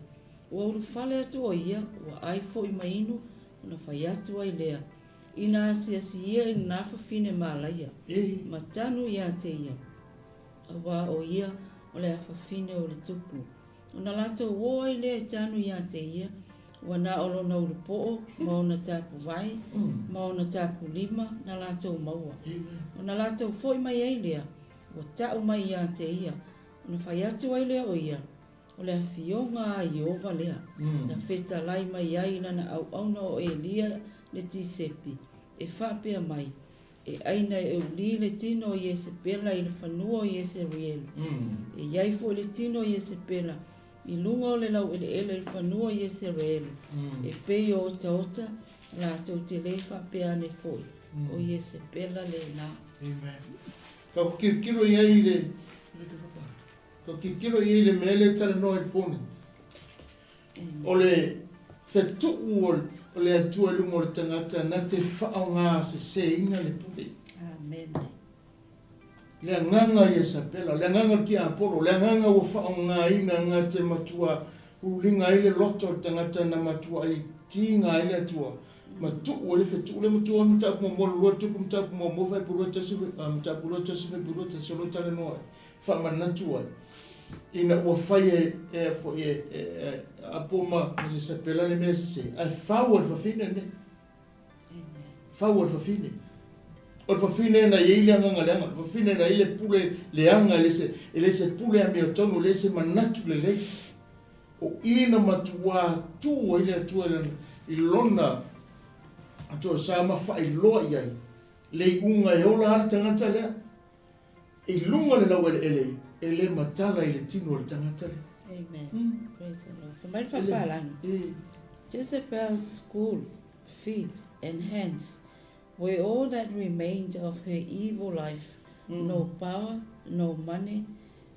Ua ulu whale atu o ia. Ua ai fo i mainu. Ona whai atu ai lea. Ina asi ia i nafa fine malaia. Matanu ia te ia. Awa o ia o le afa fine o le tupu. Ona lato o ai lea tanu ia te ia. Wana olo na ulu po'o, mauna tapu vai, mauna tapu lima, na lato maua. Ona lato foi mai ai lea. Wa tau mai ia te ia. Ona whai atu ai lea o ia. O le awhionga a Iova lea. Na wheta lai mai ai nana au auna o e lia le tisepi. E whapea mai. E aina e uli le tino o ye se pela i le whanua o ye se rielu. E iai fo le tino o ye se pela. I lunga o le lau ele le whanua o ye se rielu. E pei o ota la tau te le whapea ne foi. O ye se pela le na. Amen. Ka kiro i ai le. Ka kiro i ai le mele tala no e pone. O le whetu o le atua lungo le tangata na te whao ngā se inga le pule. Amen. Le nganga i sa pela, le nganga ki a polo, le nganga o whao ngā inga ngā te matua, ulinga i le loto tangata na matua i tinga i le atua. Matu o le whetu le matua mtapu mo lua tuku mtapu mo mowhai purua tasiwe, mtapu lua tasiwe purua tasolo tale noa. Whamanatua. Ina ua whai apoma ni sa pela le mea se ai whau al whawhine ne whau al whawhine o whawhine na i le anga leanga o whawhine na i le pule leanga ele se pule a mea tonu le se manatu le lei o ina matua tu o ile atua i lona atua sa ma whai loa i ai le unga e ola hara tangata lea i lunga le lau ele matala i le tino le tangata lea. Amen. Praise the Lord. From my father, Jezebel's school, feet and hands were all that remained of her evil life. No power, no money,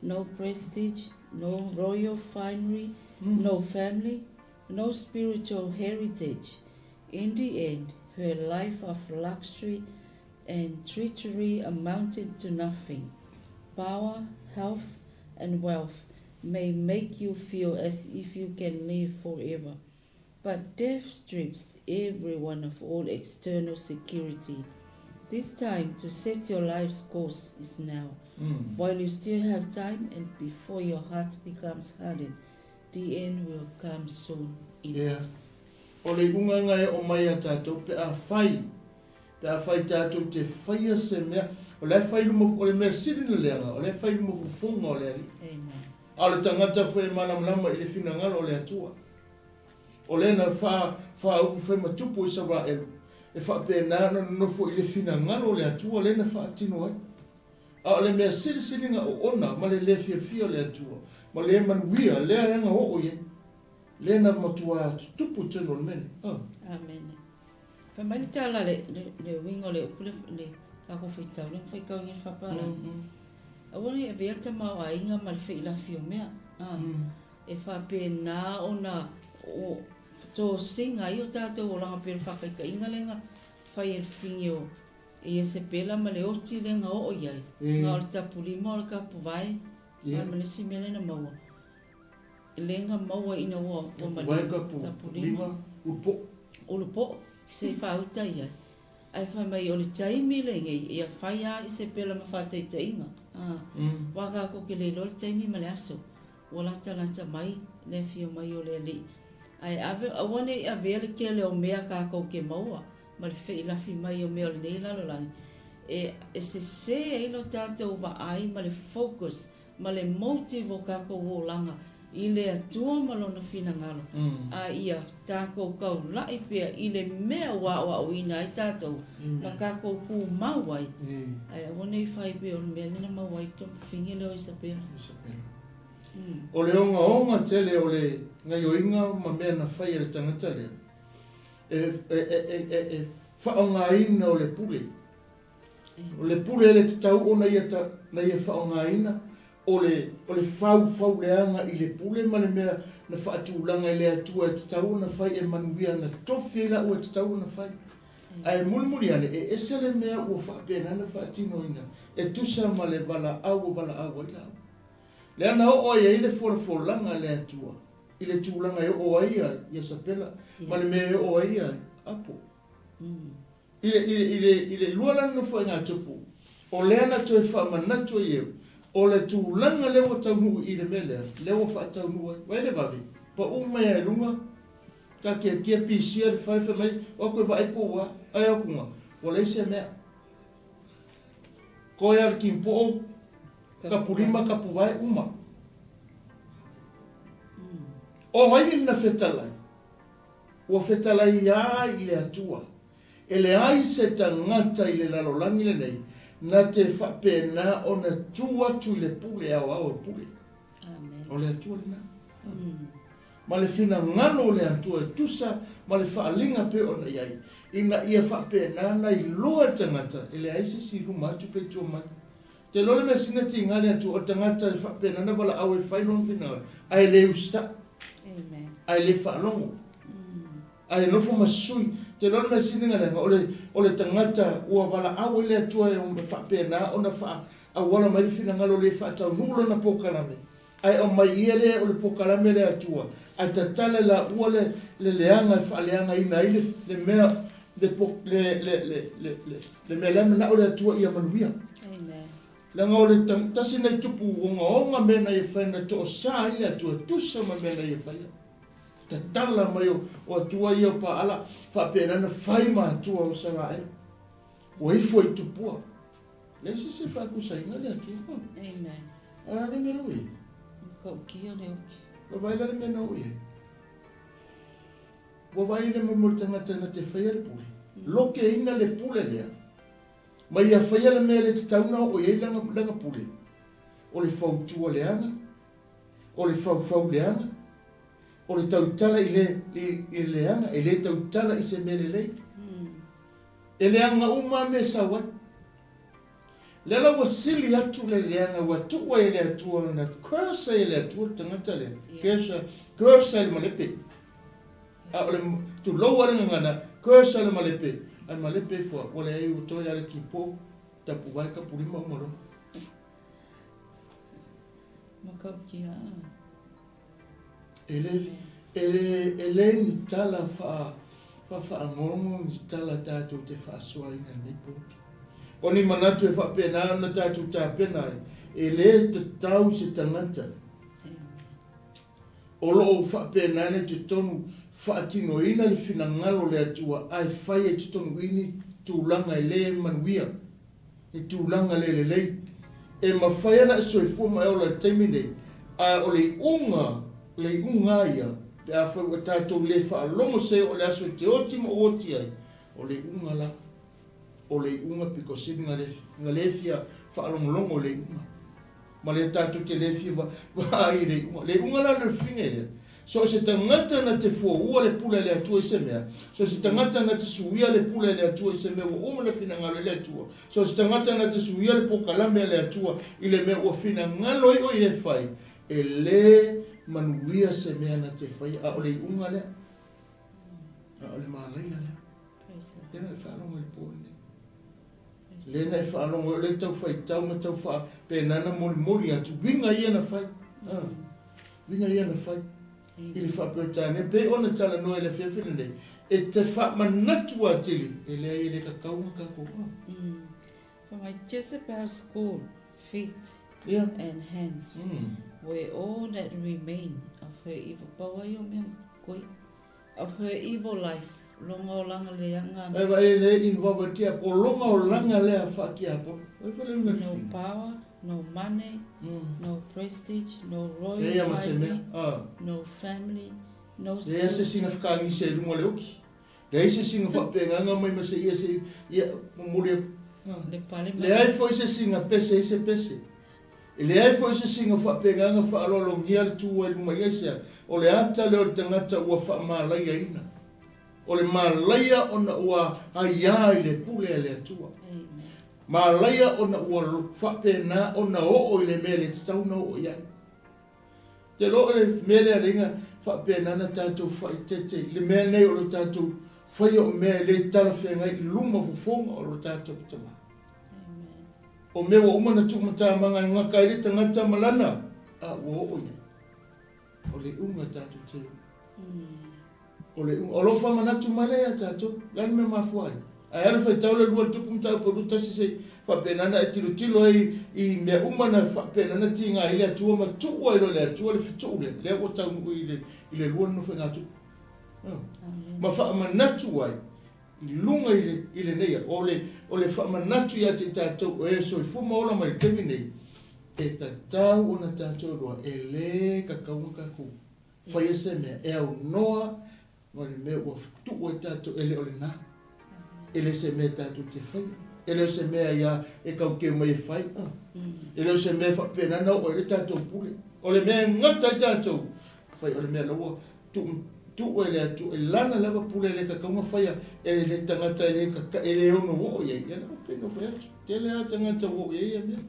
no prestige, no royal finery, no family, no spiritual heritage. In the end, her life of luxury and treachery amounted to nothing. Power, health, and wealth may make you feel as if you can live forever. But death strips everyone of all external security. This time to set your life's course is now, while you still have time and before your heart becomes hardened. The end will come soon. Yeah. O le unga ngai o mai a tātou pe a whai. Pe a whai tātou te whaia se mea. O le whai lumo o le mea sirina leanga. O le whai lumo fufonga o le ali. Amen. A le tangata whai manamlama i le whina ngalo o le atua. O le na wha upu whai matupu i sawa elu. E wha pe nana nofo i le whina ngalo o le atua. Le na wha atino ai. A le mea sirina o ona ma le fia o le atua. Ma le manuia le anga o ye. Le na matua tupu tino le mene. Amen. Whamani tala le wingo le upule le kako whaitau le whaikau ngi whapara. Awani e verta mau a inga ma le whaila fio mea. E whape nā o na o tō singa i o tātou o langa pere whakaika inga lenga whai e whingi o ia se pela ma le oti le nga o iai. Nga o le tapulima o le kapu vai. Ma le simele na maua. Le nga maua ina ua o ma le tapulima. Ulupo. Se whauta iai. Ai whai mai o le taimi le ngai. Ia whai a i se pela ma whai taita inga. Waka ko ke le lo le taimi ma le aso. Wala talanta mai. Le fio mai o le li. Ai ave awane I ave le ke le o mea ka ko ke maua. Ma le fei lafi mai o mea o le nei lalo lai. E se e ilo tātou wa ai ma le focus, ma le motive o kako o langa, I le atua ma lona fina ngalo. A ia tākou kau lai pia I le mea wa o ina ai tātou, ma kako ku mawai. Ai awane I whai pia o le mea nina mawai tom fingi leo Isabela. O le onga tele o le ngai o inga ma mea na whai e le tangata lea. Whaonga ina o le pule. O le pule le te tau o na ia whaonga ina. O le whau leanga I le pule ma le mea na whaatulanga I le atua te tau na whai e manuia na tofela o te tau na whai. Ai mulmuri ane e ese le mea ua whaapena na whaatino ina. E tusa ma le bala au I lau. Le ana o ia I le folanga le atua. I le tūlanga e o ia ia sapela. Ma le mea e o ia apo. I le lualanga no whai ngā tupu. O leana toi whaamanatu I eu. O le tūlanga lewa taunu I le mele. Lewa whaataunu ai. Wai le wawe. Pa umea e lunga. Ka kia pisia le whai mai. O koe wa aipo wa. Ai au kunga. O le ise mea. Koe ar kimpo o. Ka purima ka puwai uma. O mai na fetalai. O fetalai ia I le atua. E le ai se tangata I le lalolangi le nei. Na te whapena o na tua tu le pule au e pule. Amen. O le atua le na. Ma le fina ngalo o le atua e tusa. Ma le whaalinga pe o na iai. Ina ia whapena na I loa tangata. E le ai se si rumatu pe tua mai. Te lole me sina ti ngale atua o tangata le whapena na wala au e whailong fina. Ai le usta. Amen. Ai le whaalongo. Ai nofo masui. Te lona me sininga lenga, o le tangata ua wala au le atua e o me whapena, o na wha a wala mai fina ngalo le whaatau nulo na pokalame. Ai o mai iele o le pokalame le atua. Ai tatale la ua le leanga e whaaleanga ina i le mea, le mea leme na o le atua I a manuia. Amen. Langa o le tasi nei tupu onga mena I whaina to o sa I le atua, tusa ma mena I whaia. Ta tala mai o atua I o pa ala whapena na whai ma atua o sara e. O ifo I tupua. Leisi se whakusa inga le atua. Amen. Ara le mena ui. Kau kia le oki. Wawaila le mena ui. Wawaila mo tangata na te whaia le pule. Loke ina le pule lea. Ma ia whaia le mea le te tauna o iei langa pule. O le whautua leanga. O le whau leanga. O le tautala I leanga, e le tautala I se mele lei. E leanga uma me sawa. Lela wa sili atu le leanga wa tuwa I le atua na kursa I le atua tangata le. Kursa I le malepe. A ole tu loa le ngana, kursa I le malepe. Ai malepe fua, ole ai utoia le kipo, tapu vai ka purima umaro. Makau kia. Ele ni tala fa ngongo ni tala tatu te fa soa ina nipo. Oni manatu e fa pena na tatu ta pena. Ele te tau se tangata. Olo fa pena ne te tonu fa tino ina le fina ngalo le atua ai fai e te tonu ini tūlanga le manuia. E tūlanga le. E mawhai na so e fuma e ola taimine. A ole unga ia. Pe a whai wa tātou le whaalongo se o le aso te oti mo oti ai. O le unga la. O le unga piko sini nga le fia whaalongo le unga. Ma le tātou te le fia wa ai le unga. Le unga la le finge le. So se tangata na te fua ua le pula le atua I se mea. So se tangata na te suia le pula le atua I se mea ua uma le fina ngalo le atua. So se tangata na te suia le pokalame le atua I le mea ua fina ngalo I o I e whai. E le manuia se mea na te whai. A ole I unga le. A ole maalaia le. Ena e whanonga le pōne. Lena e whaanongo le tau whai tau ma tau wha penana mori atu. Winga ia na whai. Winga ia na whai. I le wha peo tāne. Pe ona tala noe le whiawhina nei. E te wha manatu a tili. E lea i le kakaunga kako. For my Jezebel school, feet and hands were all that remain of her evil power, of her evil life. Longa o langa leanga. Ewa e le involved kia po longa o langa lea wha kia po. No power, no money, no prestige, no royal family, no family, no status. Lea se singa whakangi se runga le oki. Lea se singa whapenganga mai ma se ia se ia mumuria. Le ai foi se singa pese se pese. Le ai foi se singa whapenganga whaalolongia le tua i mai esa. O le ata leo tangata ua whaamalaia ina. O le malaia ona ua aia i le pule le atua. Malaia ona ua whapena ona o i le mele te tauna o iai. Te lo le mele a ringa whapena na tātou whaitete. Le mele nei o lo tātou whai o mele talawhenga i luma fufonga o lo tātou tama. O mewa umana tukumata manga i ngaka i le tangata malana. A ua o iai. O le unga tātou te. O lo fa manatu male ya tātou. Lani me mafuai. Ai ala fai tau le lua tupu mtau po ruta si se whapenana e tilo i mea umana whapenana tinga i le atua ma tua i lo le atua le fitu le. Lea o tau ngu i le lua no whainga tu. Ma whaamanatu ai. I lunga i le neia. O le whaamanatu ia te tātou e so i fuma ola mai temi nei. E tātou o na tātou roa e le kakaunga kaku. Whai ese mea e au noa ma le mea ua fitu o tātou ele o le nā. Ele se mea tātou te whai. Ele se mea ia e kau ke mai whai. Ele se mea whapenana o ele tātou pule. O le mea ngata tātou. Whai o le mea laua tu o ele atu e lana lava pule ele kakaunga whaia. Ele le tangata ele ono o iei. Ia na pena whai atu. Te le a tangata o iei a mea.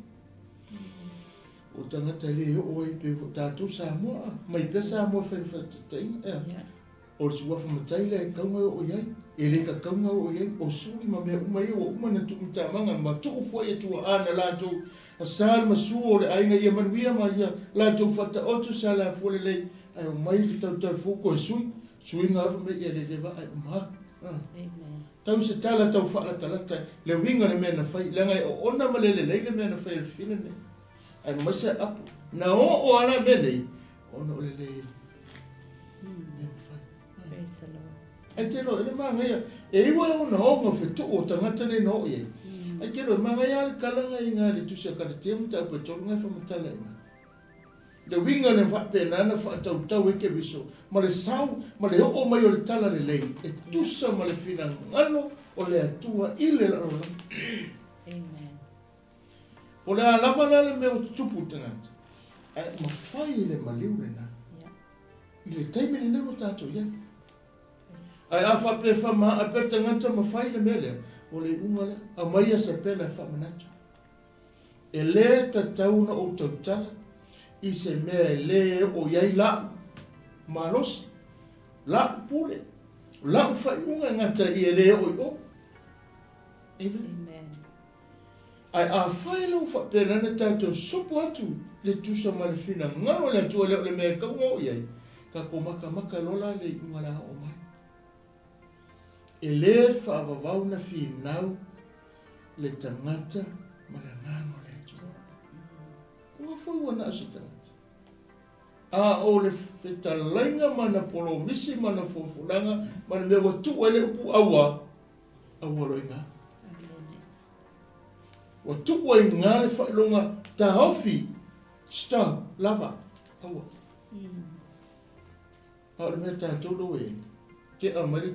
O tangata ele o i pe tātou Samoa. Mai pe Samoa whai whatatai. O le suafa matai le kaunga o iei. E le kakaunga o iei. O suri ma mea umai o umana tukuta manga. Ma tuku fwai e tua ana lātou. A sār ma su o le ainga ia manuia ma ia. Lātou whata otu sa la fwole lei. Ai o mai ki tau tau fuko e sui. Sui ngā wha mea le lewa ai o mak. Tau se tala tau whaala talata. Le winga le mea na whai. Lengai o ona ma le lei le mea na whai le whina nei. Ai masa apu. Na o ala mea nei. Ona o le lei. Ai te lo, ele manga ia, e iwa e ona o ngā whetu o tangata nei no o iei. Ai te lo, manga ia le kalanga i ngā le tusia karatea mta upe tolu ngai whamatala i ngā. Le winga le whapenana whaatau eke viso, ma le sau, ma le hoko mai o le tala le lei, e tusa ma le whina ngalo o le atua i le la rola. Amen. O le alama le mea o tupu tangata. Ai, ma whai le maliu le nā. I le taimini nei mo tātou iei. Ai a whape whama a peta ngata ma whai le mele, o le umala, a mai a se pela whamanatu. E le ta tauna o tautala, i se mea le o iai lau, malos, lau pule, lau whai unga ngata i e le o i o. Amen. Ai a whai lau whape nana tātou sopo atu, le tusa ma le whina, ngano le atua le mea kaunga o iai, ka ko maka lola le umala o mai. E le whaavavau na whinau le tangata ma le ngano le atua. Ua whaua na asa tangata. A o le whetalainga mana polo misi mana fofulanga mana mea watu ele upu awa roi ngā. Watu wa i ngā le whailonga ta hauwhi sta lava awa. A le mea tātou lo e ke amari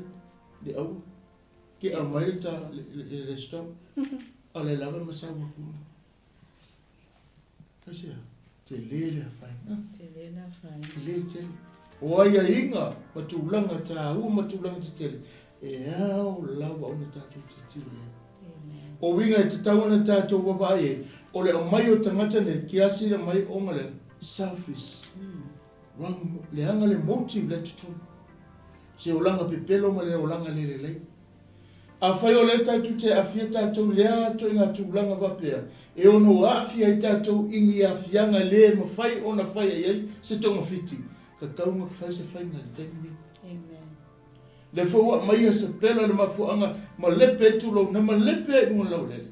de au ke amai ta le stop ale lava masawa kuna kasi te lele fai te o ia inga matulanga ta u matulanga te e au lava ona tatu te o winga te tauna tatu wa vai o le mai o tangata ne kiasi le mai o ngale selfish wrong le anga le motive le tutu se olanga pepelo ma le olanga le lei A whai o le tātou te awhia tātou lea to inga tūlanga wapea. E ono awhia I tātou ingi awhianga le ma whai o na whai ai se tonga whiti. Ka kaunga ka whai se whai ngā le taimini. Amen. Le whaua mai a se pera le mafuanga ma lepe tūlau na ma lepe nunga lau lele.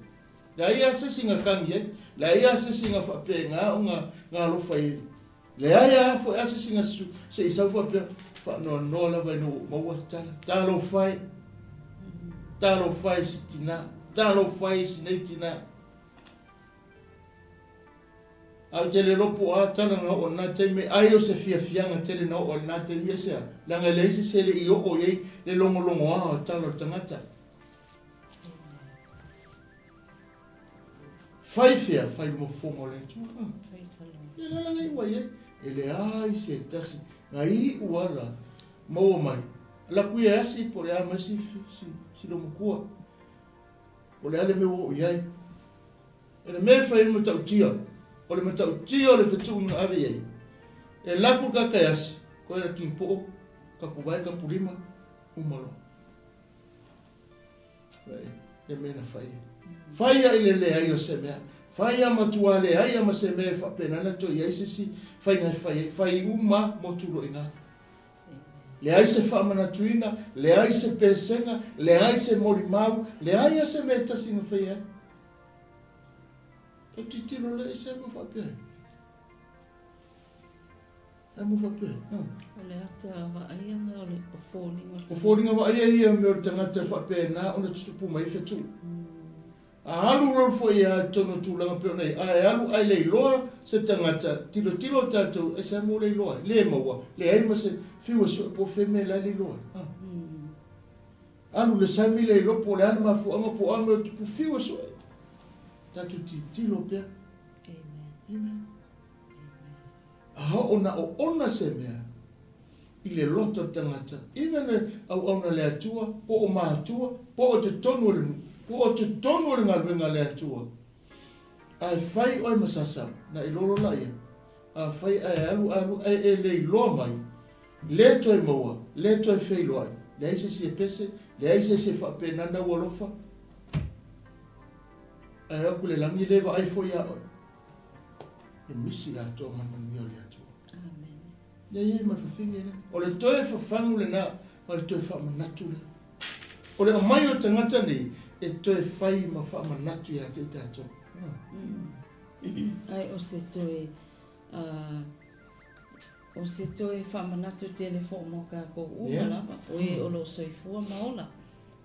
La ia sisi ngā kangi e, la ia sisi ngā whapea ngā o ngā lofa i. Le ia hafo ia sisi ngā se isau whapea whanoa noa lawa ino maua tala. Tālo whai. Tālo whai si tina, tālo whai si nei tina. Au te le lopo a tala na o nā teime, ai o se whiawhianga tele na o nā teime sea. Langa leisi se le I o iei, le longo a o tala o tangata. Whai whia, whai mo whongo le tua. E la langa iwa ie, e le ai se tasi, ngā I uala, maua mai. La kuia asi po le ama si lomo kua. Po le ale me o iai. E le mea whai ma tau tia. O le ma tau tia o le whetu nga awe iai. E lapu ka kai asi. Ko e la kimpo ka kuwai ka purima. Umalo. Le mea na whai. Whai a ile le ai o se mea. Whai a matua le ai ama se mea whapenana to iai sisi. Whai ngai whai. Whai uma mo turo ina. Le ai se whamanatuina, le ai se pesenga, le ai se morimau, le ai se meta singa whaia. E titilo le se mo whapea. E mo whapea. O le ata wa aia me o le ofōringa. Ofōringa wa aia ia me o le tangata whapea nā o le tutupu mai whetu. A halu rau fo ia tono tūlanga peo nei. A halu ai lei loa se tangata. Tilo tātou e se mo lei loa. Le maua. Le ai ma se fiwa so po feme la lei loa. Alu le sami lei lopo le anu mafu anga po ame o tupu fiwa so. Tātou tilo pea. Amen. Aha ona o ona se mea. I le loto tangata. Iwene au auna le atua. Po o maa atua. Po o te tonu le po o te tono le ngā ruenga le atua. Ai whai oi masasa na I loro laia. A whai ai alu ai e le loa mai. Le toi maua, le toi whai loa. Le aise si e pese, le aise se whapenana ua lofa. Ai raku le langi lewa ai fo ia oi. E misi la toa manmanui o le atua. Amen. Ia ia ma whawhingi ne. O le toi whawhangu le nā, ma le toi whamanatu le. O le amai o tangata nei, e toe whai ma whamanatu ia te tātou. Ai o se toe whamanatu tele fo mo ka ko umalawa. O e olo soifua maola.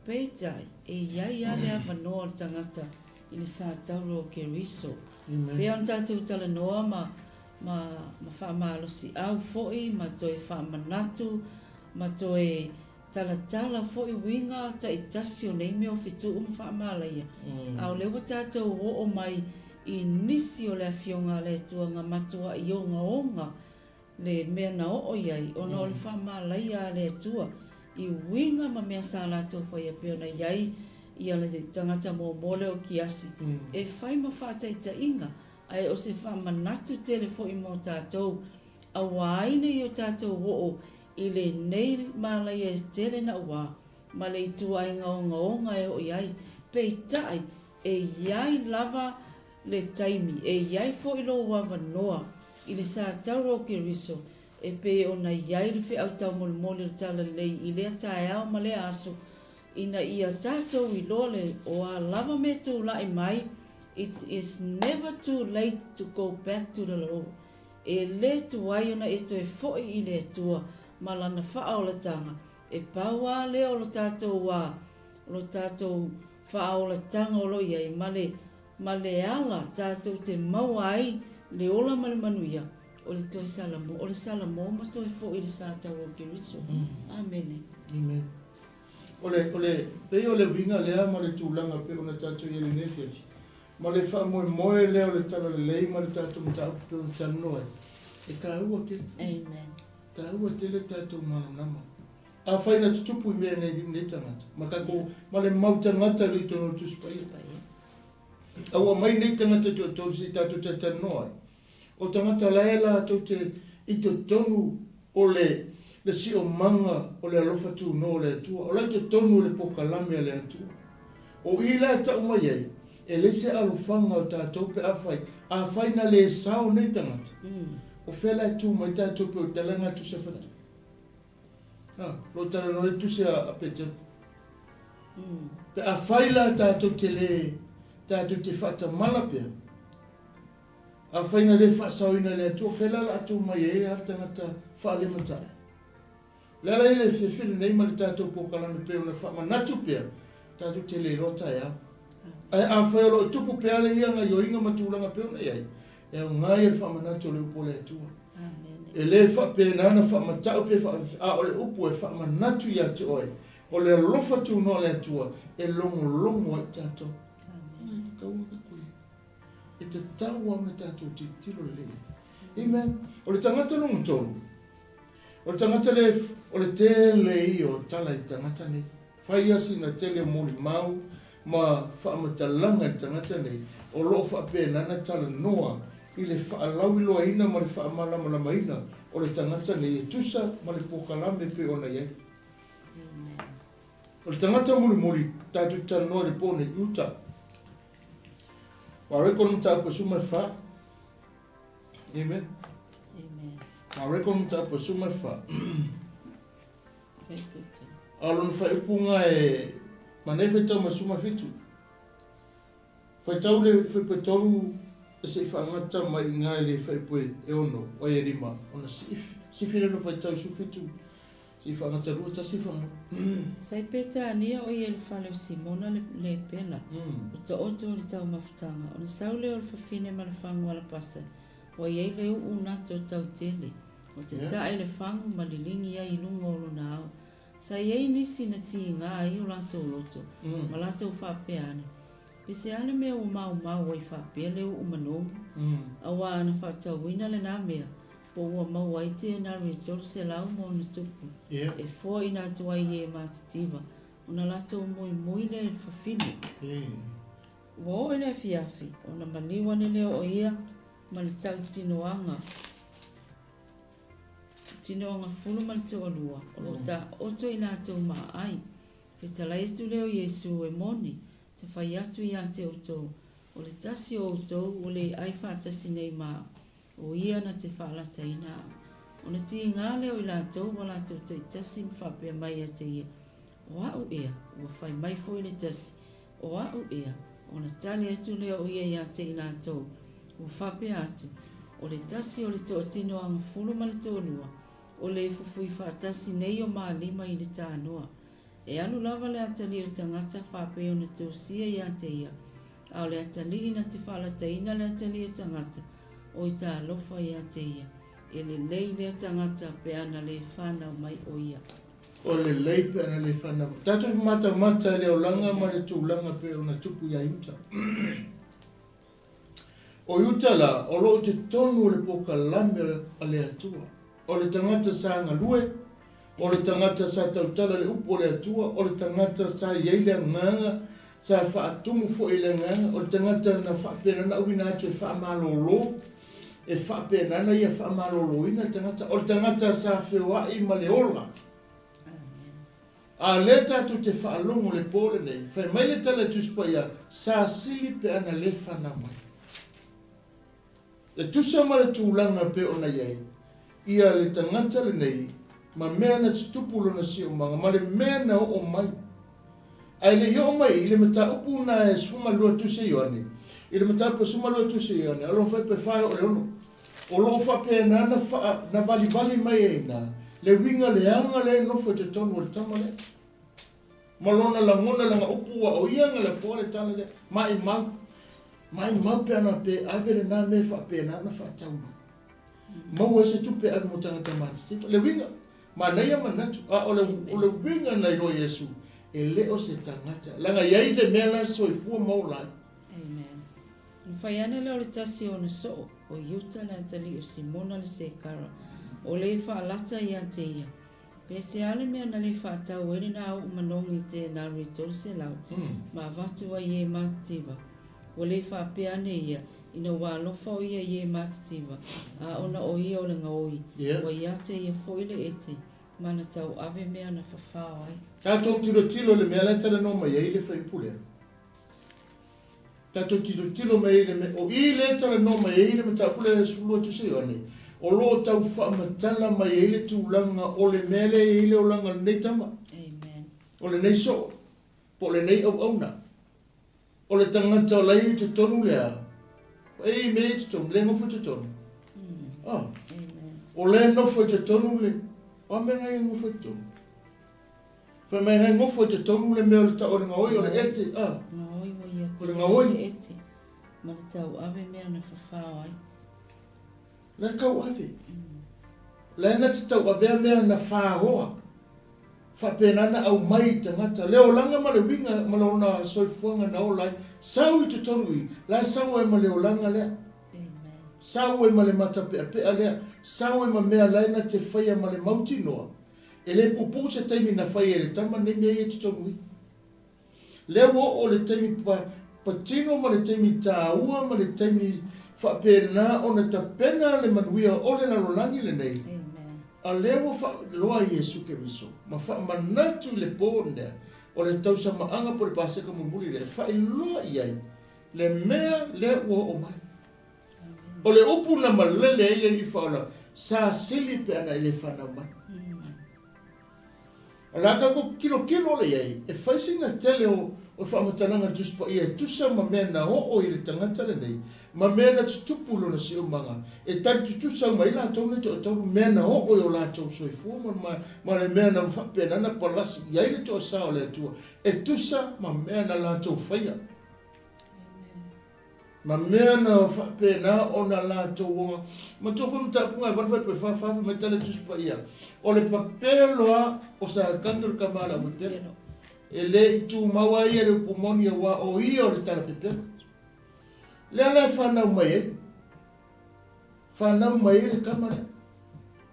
Peitai, e iai ale a wanoa tangata I le sa tauro o ke riso. Pea on tātou tala noa ma whamalo si au foi, ma toe whamanatu, ma toe tala fo I winga ta I tasi o nei mea o fitu whaamalaia. Au lewa tātou o mai I nisi o le awhionga le tua ngā matua I o ngā onga le mea na o iai o na o le whaamalaia le tua I winga ma mea sa lātou whai a peo na iai I ala te tangata mō mole o ki asi. E whai ma whātaita inga ai o se whamanatu tele fo I mō tātou a waine I o tātou o I le nei malai e tele na wā, ma le tua I ngā e o iai, pei tai e iai lava le taimi, e iai fo I lo wawa noa, I le sa tauro ke riso, e pe o na iai le whi au tau mole le tala lei, I le tae au ma le aso, ina ia tātou I lo le o a lava me tū lai mai, it is never too late to go back to the Lord. E le tuai ona e toi fo I le tua, malana whaolatanga. E paua leo lo tātou wā, lo tātou whaolatanga o lo iai, male ala tātou te mawai, le ola male manuia, o le toi salamo, o le salamo ma toi fo I le sātau o kiriso. Amen. Amen. Ole, pei o le winga lea ma le tūlanga pe ona tātou I le nefefi. Ma le whamoe leo le tala le lei ma le tātou mtau pe ona tānoe. E ka ua ke. Amen. Ta ua tele tātou mananama. A whaina tutupu I mea nei tangata. Ma le mau tangata li tono tuspai. Aua mai nei tangata tau si tātou tātou noai. O tangata laela tau te I to tonu o le le si o manga o le alofa tu no le atua, o lai te tonu le pokalame le atua. O ila ta umayei, e le se alufanga o tātou pe a fai na le sao nei tangata. O whela e tu mai tātou pe o talanga tu se whatu. Lo tala no le tu se a pete. Pe a fai la tātou te le, tātou te whata malapea. A fai na le whasauina le atua, whela la atu mai e a tangata whale mata. Lera ile whiwhiri nei ma le tātou pokalame pe o na whamanatu pea, tātou te le rota ea. A whaero tupu pea le ia ngai o inga matulanga pe o na iai. E o ngai e whamanatu le upo le atua. E le whapenana whamatau pe a o le upo e whamanatu ia te oe. O le lofa tu no le atua, e longo longo e tātou. Kauaka koe. E te tau au na tātou te tilo le. Amen. O le tangata nungu tolu. O le tangata le, o le tele i o tala I tangata nei. Whai asi na tele mori mau, ma whaamatalanga I tangata nei. O loo whaapenana tala noa, I le whaalauiloa ina ma le whaamalamalama ina. O le tangata nei e tusa ma le pokalame pe ona iei. O le tangata mori mori, tātou tanoa le pone uta. Mareko no tāpua suma wha. Amen. Mareko no tāpua suma wha. Alon whaipunga e manei whaitau ma suma whitu. Whaitau le whaipatoru e se whaangata mai ngai le whaipue e ono o e rima. Ona sifire no whaitau su whitu. Si whaangata rua ta si whanga. Sai peta ania o i e le whale o Simona le pena. O ta oto o le tau mawhitanga. O le saule o le whawhine ma le whangu ala pasa. O i e le u nato tau tele. O te tae le whangu ma le lingi a I lunga o lona au. Sa i nisi na ti ngā I o lato o loto. Ma lato o whapeane. Pese ane mea o mau o I whapea leo o manongu. Awa ana whatau wina le nā mea. Po ua mau ai te na 𝚟𝚑𝚎𝚘𝚎 mo na tupu. E fo I nā tua I e mātitiva. O na lato o moi le whawhine. Wo e le fiafi. O na maniwa ni leo o ia. Ma le tau tinoanga. Tinoanga fulu ma le toalua. O lo ta oto I nā tau maa ai. Whetalai tu leo Yesu e moni. Te whai atu I a te oto. O le tasi o oto. O le ai whaatasi nei maa. O ia na te whaalata ina. O na ti ngā leo I lātou wa lātou te tasi mwhapea mai a te ia. O au ea, ua whai mai fo I le tasi. O au ea, o na tali atu leo o ia I a te I lātou. O whapea atu. O le tasi o le toa tino ang fulu ma le toa nua. O le fufui whaatasi nei o maa lima I le tānoa. E anu lava le atali o tangata whapea o na tau sia I a te ia. Au le atali na te whaalata ina le atali o tangata. O I tā lofa I a te ia. E le lei le tangata pe ana le whanau mai o ia. O le lei pe ana le whanau. Tātou mata le o langa ma le tūlanga pe o na tupu I a iuta. O iuta la, o lo te tonu le pokalame a le atua. O le tangata sa ngalue, o le tangata sa tautala le upo le atua, o le tangata sa ieile nganga, sa whaatumu fo I le nganga, o le tangata na whapena na uina atu e whaamalolo, e whapenana ia whaamalolo ina tangata. O le tangata sa whewa I ma le ola. A le tatu te whaalongo le pole nei. Whai mai le tala tuspa ia sa sili pe ana le whana mai. Le tusa ma le tūlanga pe ona iei. Ia le tangata le nei. Ma mea na tupulo na si o manga. Ma le mea na o mai. Ai le o mai. I le mata upu na e suma lua tuse ioane. I le mata upu suma lua tuse ioane. Alon whai pe whai o le ono. O lo whape na bali mai e na. Le winga le anga le nofo te tonu o le tama le. Malona la ngona langa upua o ianga le fua le tala le. Mai mau pe ana pe avele na me whape na whaatau ma. Mau e se tupe anu mo tangata mātitiva. Le winga. Ma neia manatu. O le winga na iro Yesu. E leo se tangata. Langa iai le mea la soifua mau lai. Whai ana leo le tasi o na so o iuta na tali o Simona le sekara o le whaalata I a te ia. Pese ale mea na le whaatau ere na au umanongi te na 𝚟𝚑𝚎𝚘𝚎 ma vatua I e mātitiva. O le whapea ne ia ina walofa o ia I e mātitiva a ona o ia o le ngaoi. O ia te ia foile ete Mana tau ave mea na whawhao ai. Tātou tilo le mea lai tala no mai ei le whaipulea. Tātou tilo mai ei le mea, o i le tala no mai ei le mea tāpule e sfulua tu se ane. O lo tau whaamatala mai ei le tūlanga o le mea le ei le olanga le nei tama. Amen. O le nei so, po le nei au auna. O le tangata o lai te tonu lea. Ei mea te tonu, le ngofo te tonu. Amen. O le ngofo te tonu le, o me ngai ngofo te tonu. Fa mai ngai ngofo te tonu le mea o le ta o le ngahoi o le ete. Ngahoi wa ia te. O le ngahoi. Ete. Mana tau ave mea na whawhao ai. Le kau ave. Le na te tau avea mea na whahoa. Whapenana au mai tangata. Leo langa ma le winga ma le ona soifuanga na olai. Sau I te tonu I. La sau e ma leo langa lea. Amen. Sau e ma le mata pea pea lea. Sau e ma mea laina te whaia ma le mauti noa. E le pupu se taimi na whaia le tama ne mea I te tonu I. Leo o le taimi patino ma le taimi tāua ma le taimi whapena o na tapena le manuia o le larolangi le nei. Amen. A lewa loa Yesu ke viso. Ma manatu le pōnea. O le tausa maanga po le paseka mumuli le. Whai loa iai. Le mea le ua o mai. O le upu na malele ile I whaola. Sa sili pe ana ile whanau mai. Alaka ko kilo le iai. E whaisinga tele o whamatananga tuspa ia. Tusa ma mea na o I le tangata le nei. Ma mea na tutupu lo na si umanga. E tari tutusa ma ila tau ne tau mea na o o la tau soifua ma le mea na mwhapena na palasi iai le tau sao le atua. E tusa ma mea na la tau whaia. Ma mea na whapena o na la tau wonga. Ma tofu mtapunga e warwai pe whawhawha me tale tuspa ia. O le papeloa o sa kandur kamala mute. E le I tu mawa ia le upumoni wa o ia o le tala pepelo. Lea whanau mai e. Whanau mai e le kamare.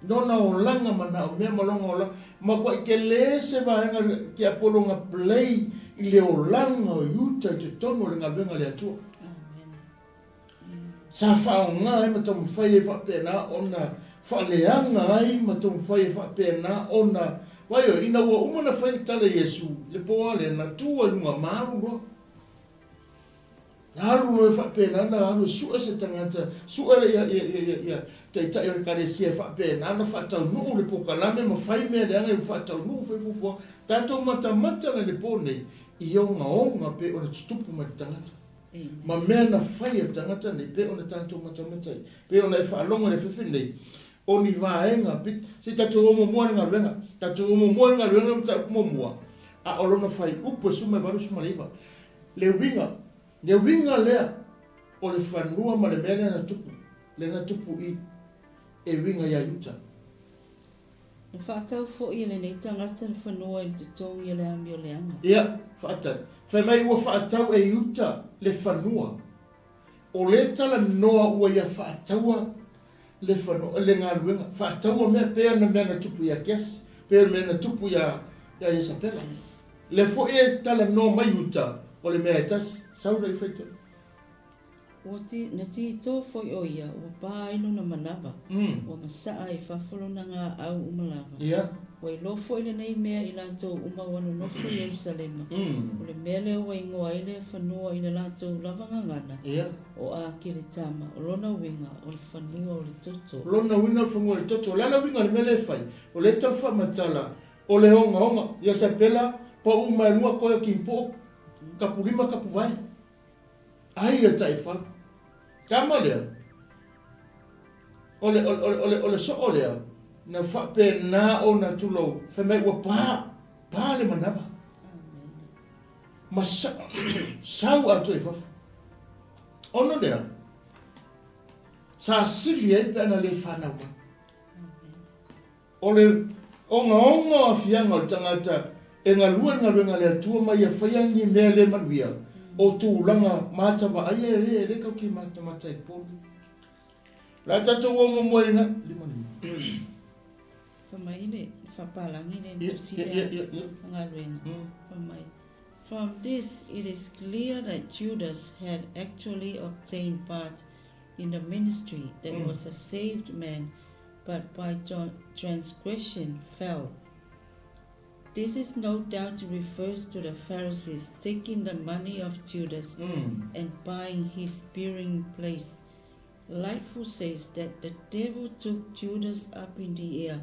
Nona o langa mana o mea malonga o langa. Ma kwa I ke le se vahenga ki apolonga play I le o langa o yuta I te tono le ngabenga le atua. Sa whao ngā e matamu whai e whapena o na whaleanga ai matamu whai e whapena o na waio ina ua umana whai tala Yesu le poa le na tua lunga maru roa. Haru no whapena na haru sua se tangata sua ia tai o kare sia whapena na whatau nuu le pokalame ma whai mea le anga I whatau nuu whaifufua tātou mata na le pōnei I onga pe o na tutupu ma tangata. Ma mea na whai e tangata nei pe o na tātou mata pe o na e whaalonga le whiwhinei o ni vaenga pit si tātou omo mua ngā ruenga tātou omo mua ngā ruenga mta mua a olona whai upo suma e varus maliva le winga lea o le whanua ma le mele na tupu I e winga ia yuta. Na whaatau fo I le nei tangata le whanua I te tongi I le ami o le anga. Ia, whaatau. Whai mai ua whaatau e yuta le whanua. O le tala noa ua ia whaataua le whanua, le ngā ruenga. Whaataua mea pēr na mea na tupu ia kes, pēr mea na tupu ia Isabela. Le fo e tala noa mai yuta o le mea e tasi. Saura I whaita. Na ti tō foi o ia, ua pāino na manaba. Ua masaa I whawholo na ngā au umalanga. Ia. Ua I lofo I le nei mea I lātou umawano nofo I Yerusalema. O le mea leo wa ingoa I le whanua I le lātou lavanga ngana. Ia. O a kiri tama, o lona winga, o le whanua o le toto. Lona winga o le whanua o le toto. Lala winga le mele whai. O le tau whamatala. O le honga. Ia Isabela, pa umaenua koe ki mpo. Kapurima kapuwai. Ai a taifa. Kama lea. Ole so lea. Na whapena o na tulo. Whamai ua pā le manaba. Ma sau atu e whafu. Ono lea. Sa sili e pēna le whanau ma. Ole onga a whianga o tangata. E ngā ruenga le atua mai a whaiangi mea le manuia. O tūlanga mātama ai e le kau ki mātama tai pōni. La tatou o momoina lima. Whamaine, whapalangi ne ngā ruenga. Whamai. From this, it is clear that Judas had actually obtained part in the ministry that was a saved man but by transgression fell. This is no doubt refers to the Pharisees taking the money of Judas and buying his burying place. Lightfoot says that the devil took Judas up in the air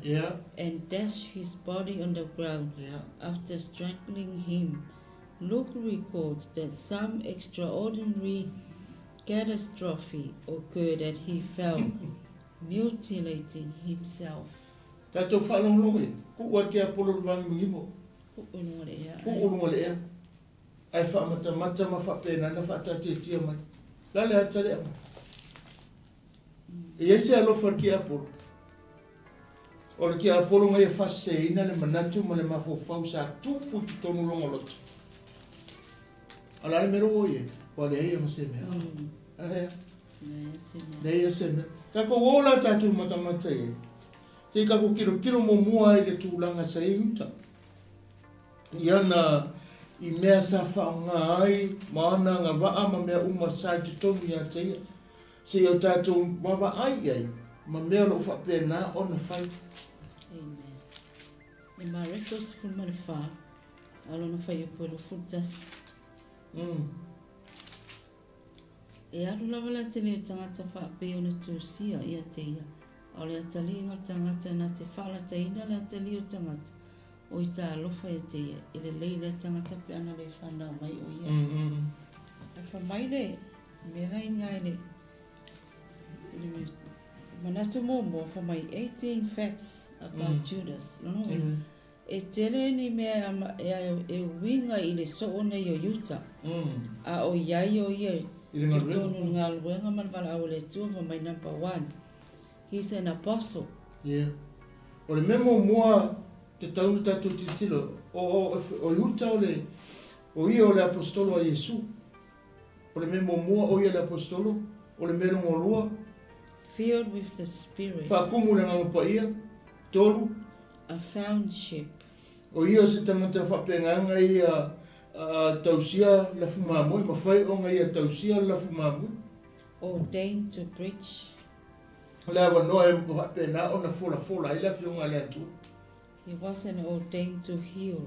and dashed his body on the ground after strangling him. Luke records that some extraordinary catastrophe occurred that he fell, mutilating himself. Tato whanonglongi, kuwa kia polo wangi mingimo. Kuulunga ea. Ai whamata mata mawhapena na whatate tia mai. Lale hatare ama. Iese alofa ki apolo. O le ki apolo ngai whaseina le manatu ma le mawhawhau sa tupu tonu longa lotu. Alare mero oie, wa le eia ma se mea. Ahea. Le eia se mea. Kako wola tatu matamata e. Te kako kilo mo mua i le tūlanga sa e uta. Iana i mea sa whaonga ai, maana ngā waa ma mea uma sai te tonu i a teia. Se o tātou wawa ai, ma mea lo whapena o na whai. Amen. E MAREKO's fulmane wha, alo na whai o polo futas. E aru lawa la te leo tangata whape o na tūsia i a teia. O le atali inga tangata na te whala teina le atali o tangata. O i tā alofa i teia, i le leile tangata pe ana le whanau mai o ia. E whamai le, mera i ngai le, manatu mo for my 18 facts about Judas. No, e tere ni mea e winga i le so nei o Utah. A o iai o ia te tonu ngā luenga manwala au le tua for my number 1. He's an apostle. Yeah. O le memo mua te taunu tatu titilo. O Utah o ia o le apostolo a Yesu. O le memo mua o ia le apostolo. O le mero ngolua. Filled with the Spirit. Whakumu le ngangapa ia. Tolu. A found ship. O ia se tangata whapenganga ia tausia la fumamui. Mawhai o ngai ia tausia la fumamui. Ordained to preach. Le awa noe whapena o na fola ila fionga le atu. He wasn't ordained to heal.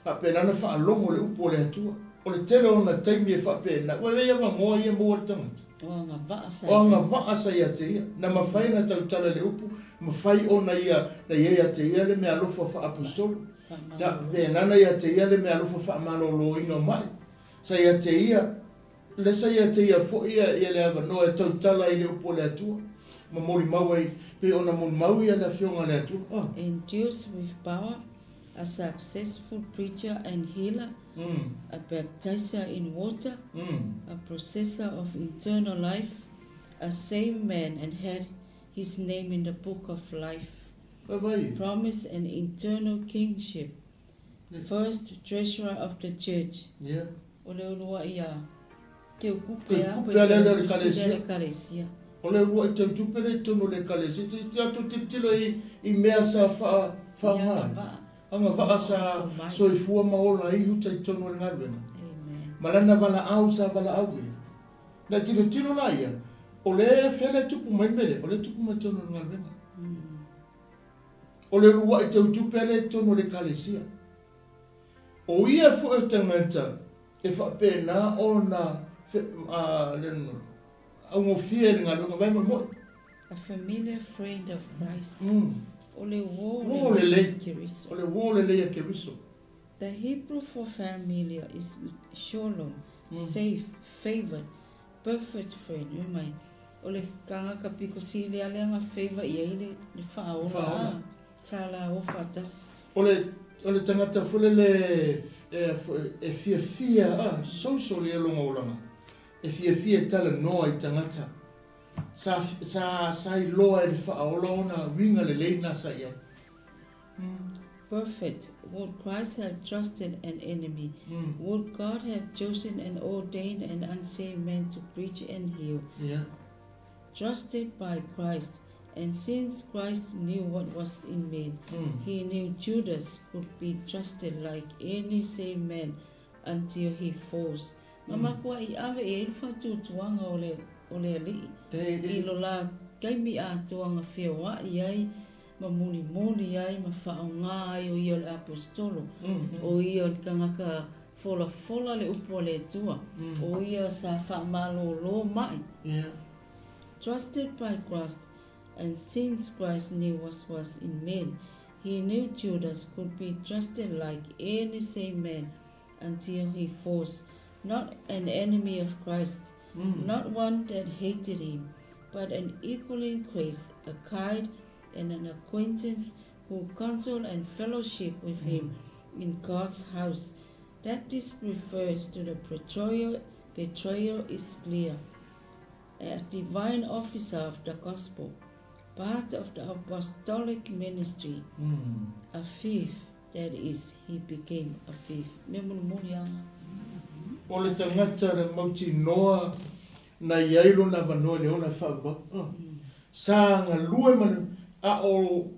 Whapena na whaalongo le upo le atua. O le tele o na taimi e whapena. Wale ia wangoa ia mua le tangata. O anga vaasa. O anga vaasa ia te ia. Na mawhai na tautala le upu. Mawhai o na ia te ia le mea lofa wha apostolo. Ta venana ia te ia le mea lofa wha malolo ino mai. Sa ia te ia. Lesa ia te ia fo ia le awa noe tautala i le upo le atua. Mamori mawai pe ona mon maui ala fionga le atu. Endues with power, a successful preacher and healer, a baptizer in water, a possessor of eternal life, a same man and had his name in the book of life. Promise an eternal kingship. First treasurer of the church. Ole olua ia. Te ukupea le kalesia. Ole rua te tupere tono le kalesi te atu titilo i mea sa whaangai. Anga wha sa soifua maola i uta i tono le ngarwena. Malana wala au sa wala au e. Na tilo la ia. Ole fele tupu mai mele. Ole tupu mai tono le ngarwena. Ole rua te tupere tono le kalesia. O ia fu e tangata e whapena o na leno. A familiar friend of Christ. The Hebrew for familiar is shalom, safe, favored, perfect friend. You mind? Ole kanga kapiko sili alenga favor iele le faola. Sala ofatas. Ole tangata fulele e fia social e longa olanga. E fia tala noa I tangata. Sa I loa e whaola ona winga le leina sa ia. Perfect. Would Christ have trusted an enemy? Would God have chosen and ordained an unsaved man to preach and heal? Trusted by Christ. And since Christ knew what was in man, he knew Judas could be trusted like any saved man until he falls. Mama kua I ave e ilfa tutuanga o le ali. I lo la kaimi ATUA ngā whewha iai, ma muli ai, ma whaonga ai o ia le apostolo, o ia le kangaka fola le upo le tua, o ia sa whaamalo lo mai. Trusted by Christ, and since Christ knew what was in men, he knew Judas could be trusted like any sane man until he falls, not an enemy of Christ, not one that hated him, but an equal in grace, a kind and an acquaintance who counsel and fellowship with him in God's house. That this refers to the betrayal is clear. A divine officer of the gospel, part of the apostolic ministry, a thief, that is, he became a thief. O le tangata le mauti noa na iailo na vanoa le ola whaaba. Sa ngā lue manu a o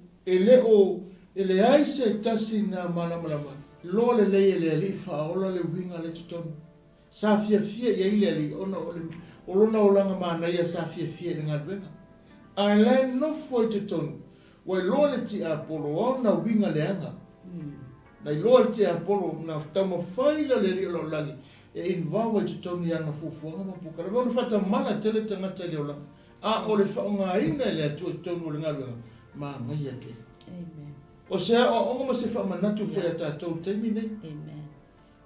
ele aise tasi na malamalama. Lo le lei ele ali whaola le winga le tutonu. Sa fia ia ile ali ona olona olanga mana ia sa fia le ngā wenga. A le no foi tutonu. Wai lo le ti apolo ona winga le anga. Na lo le ti apolo na tamo faila le li lo lagi. E invawa tutonu ia na fufuanga mapukara. Ona fata mana tele tangata le ola. A o le whaonga ina le atu tutonu le ngā wenga. Ma ngai ake. Amen. O sea, o ma se wha manatu whea tātou teimi nei. Amen.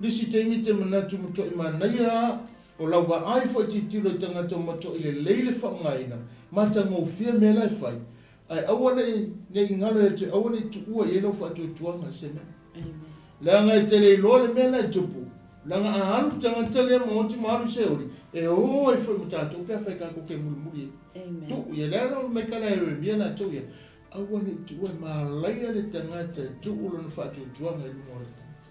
Nisi teimi te manatu muto i manaia, o lawa ai fo ti tiro tangata mato i le leile whaongaina, mata ngau whia me lai whai. Ai awane nei ngalo e te awane tu ua i eno wha tu tuanga se me. Amen. Langa e te le lole me lai tupu. Langa a alu tangata lea maoti maru se ori. E o e whai matatou pia whai kako ke mulimuri. Amen. Tu, ia lea no me kala e mia na tau ia. Awane tua malaia le tangata tuulo na whatu tuanga i lungo le tangata.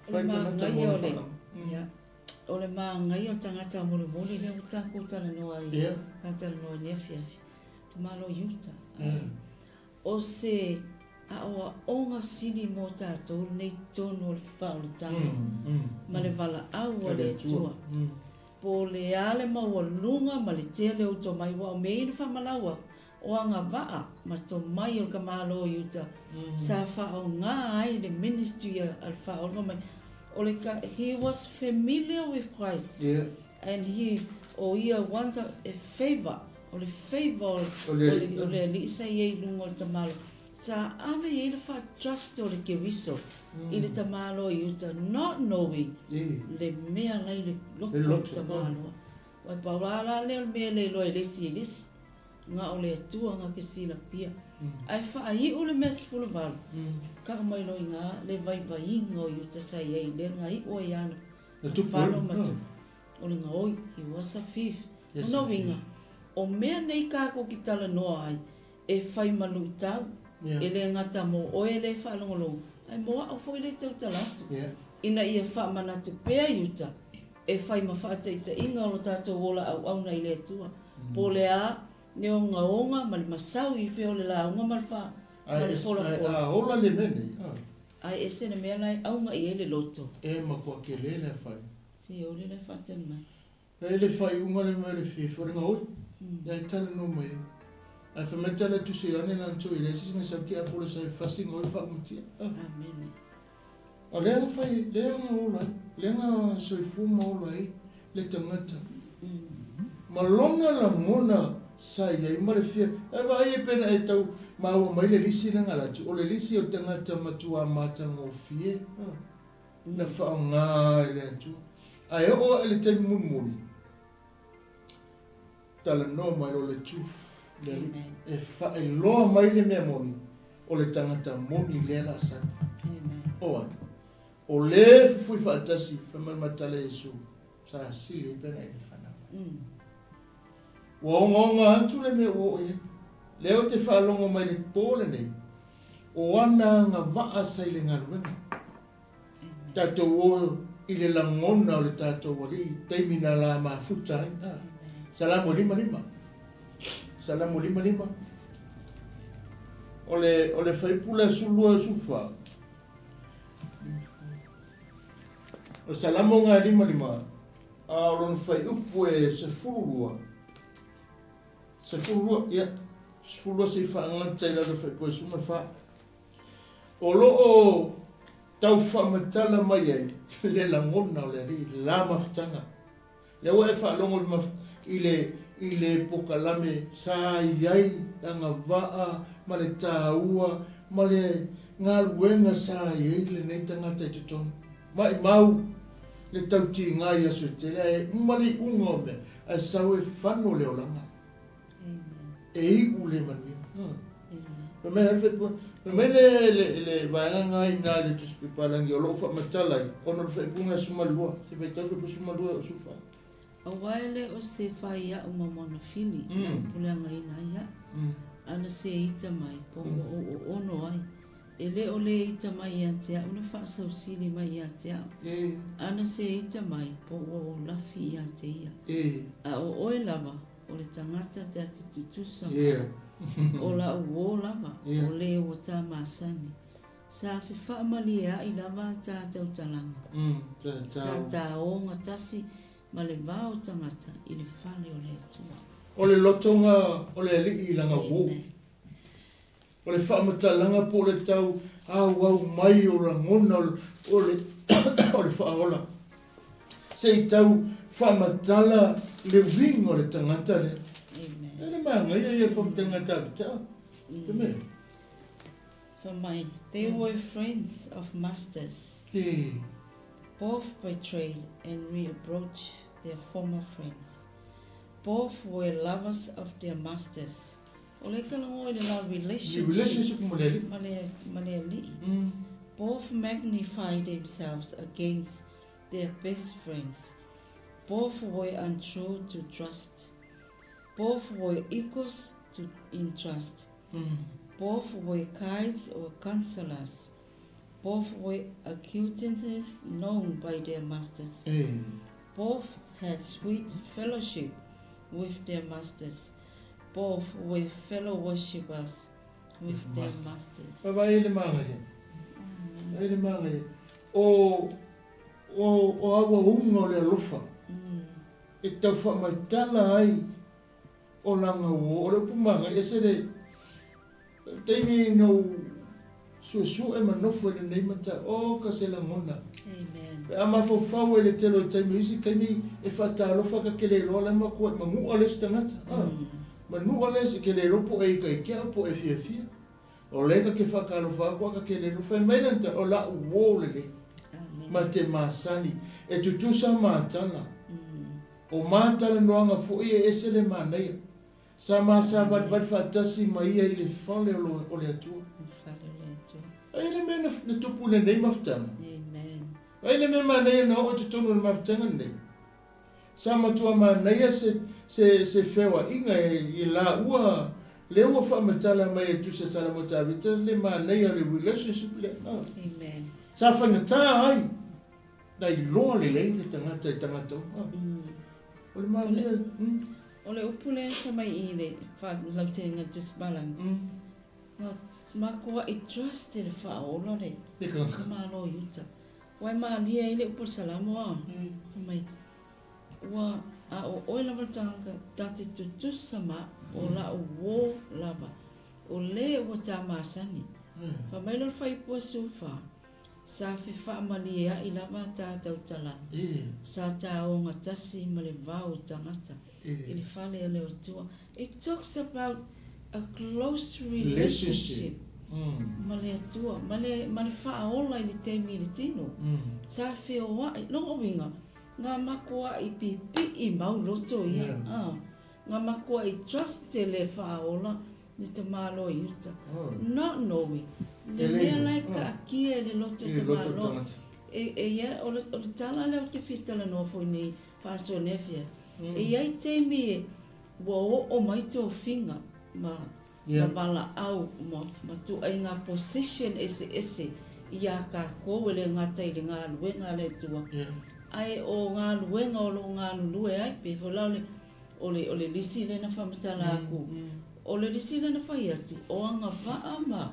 Ole mā ngai ole. Ole mā ngai o tangata muli le uta kutala noa i. Kutala noa ni afiafi. Tumalo yuta. O se a oa onga sini mo tātou nei tono le whao le tanga. Ma le wala au o le tua. Po le ale maua lunga ma le tea le uto mai wa o mei le whamalaua. O anga waa ma to mai o ka malo yuta sa whao ngā ai le ministry al whao mai o le ka he was familiar with Christ and he o ia wants a favor o le favor o le lisa i lungo le tamalo sa ame i le wha trust o le kewiso i le tamalo yuta not knowing le mea lai le loko tamalo wai paulala le mea le loe lesi nga o le atua nga ke sila pia. Ai whaai o le mesi pula walu. Ka mai loi ngā le vai inga o yuta sa iei le ngā i o iana. Whano matu. O le ngā oi, he was a thief. Ono winga. O mea nei kako ki tala noa ai, e whai malu i tau. E le ngata mo o e le whalongolongo. Ai moa au fwoi le tau talatu. Ina ia wha manatu pea yuta. E whai ma whaataita inga o tātou wola au nei le atua. Po le a, ne o ngaonga ma le masau i whio le launga ma le wha. Ai ola le mene. Ai e sene mea lai aunga i ele loto. E makua ke le le whai. Si o le wha tenu mai. E le whai unga le mea le whiwhi. Ringa oi. Ai tala no mai. Ai whametala tu se ane nan tō i le sisi me sa ki apole sa i whasi ngoi whamutia. Amen. O lea whai, lea nga ola. Lea nga soifuma ola i le tangata. Ma longa la mona sa ia mare fia e vai e pena e tau mau mai le lisi na ngala tu o le lisi o tangata matua mata ngo fie na fa nga le tu ai o ele te mumuri tala no mai o le tu e fa e lo mai le memoni o le tangata moni le la sa o le fui fa tasi fa matale Yesu sa sili pena e fana Wonga atu le me o e. Leo te whaalongo mai le pōle nei. O ana ngā waa sai le ngā ruenga. Tātou o i le langona o le tātou wali. Teimina la ma futai. Salamu lima. Salamu lima. O le whaipula sulua sufa. O salamu ngā lima. A o lon whai upu e se fururua. Se fulu ia fulu se fa ngata la fa po suma fa o lo o tau fa matala mai ai le la ngona le ri la maftanga le wa fa longo ma ile pokalame sa iai anga va ma le taua ma le ngaluenga sa iai le nei tangata i tutonu mai mau le tau ti ngai aso te le mali ungo me a sawe fano le olanga e i ule manu pe me alfe pe me le vaanga ngai na le tus pipalangi o lo fa matalai ono le fa ipunga sumalua se vai tau fe sumalua o sufa a waile o se fai ia o mamona fili pulanga ina ia ana se ita mai po o ono ai ele ole ita mai ia tea una fa sau sili mai ia tea ana se ita mai po o lafi ia te ia a o oe lava o le tangata te ati tutusa o la uo lava o le o ta masani sa fifa malia i lava ta tautalanga sa ta o ngatasi ma le vao tangata i le fale o le atua o le lotonga o le li langa wo o le whamatalanga po le tau au mai o la ngona o le whaola se i tau whamatala le wingo le tangata le le manga ia whamatangata tau they were friends of masters. Both betrayed and reapproached their former friends. Both were lovers of their masters. Relationship Both magnified themselves against their best friends. Both were untrue to trust. Both were equals in trust. Both were guides or counselors. Both were acquaintances known by their masters. Both had sweet fellowship with their masters. Both were fellow worshippers with their masters. O awa unga le alofa. E tau whamatala ai o langa wo. O le pumanga, e se le teimi no su e manofo le nei mata o ka se la ngona. Amen. Ama fofau e le telo teimi isi kaimi e whata alofa ka kele loa ma kua ma mua le stangata. Ma nua le se kele lopo e ka ikea po e fia fia. O leka ke whakalofa kua ka kele lofa e mailanta o la uo le. Ma te masani e tutusa matala. O matala noanga fo e se le manea. Sa masa bat fatasi mai i le fale o le atua. Ai le mena na tupu le nei maftanga. Amen. Ai le me manea na o tutunu le maftanga nei. Sa matua manea se fewa inga i la ua le ua whamatala mai e tusa tala motavita le manea le relationship le. Amen. Sa whangata ai. Na i loa le le tangata i tangata. O le manea. O le upule sa mai i le whalauteringa tusbalang. Makua I trust le whaola le. Kamalo yuta. Wai lia I le upule salamo a. Mai. Wa a o oila matanga tati tutusama o la uo lava. O le o ta masani. Fa mai lo fai po sufa. Sa fifa malia I lava ta tautala. Sa ta o ngatasi male vau tangata. It talks about a close relationship. Male atua, male whaola I le teimi le tino. Sa whio wa, longo winga, ngā makua I pipi I mau loto ia. Ngā makua I trust te le whaola ni te malo I uta. Not knowing. Le mea lai ka akia le loto te malo. Ia, o le tala leo te whitala no fo ni whaso nefia. E ai teimi o mai te o whinga ma wala au ma tu ai ngā position ese I a ka koe le ngata I le ngā luenga le tua. Ai o ngā luenga o lo ngā lue ai pe whalau o le lisi le na whamatala aku. O le lisi le na whai atu o anga waa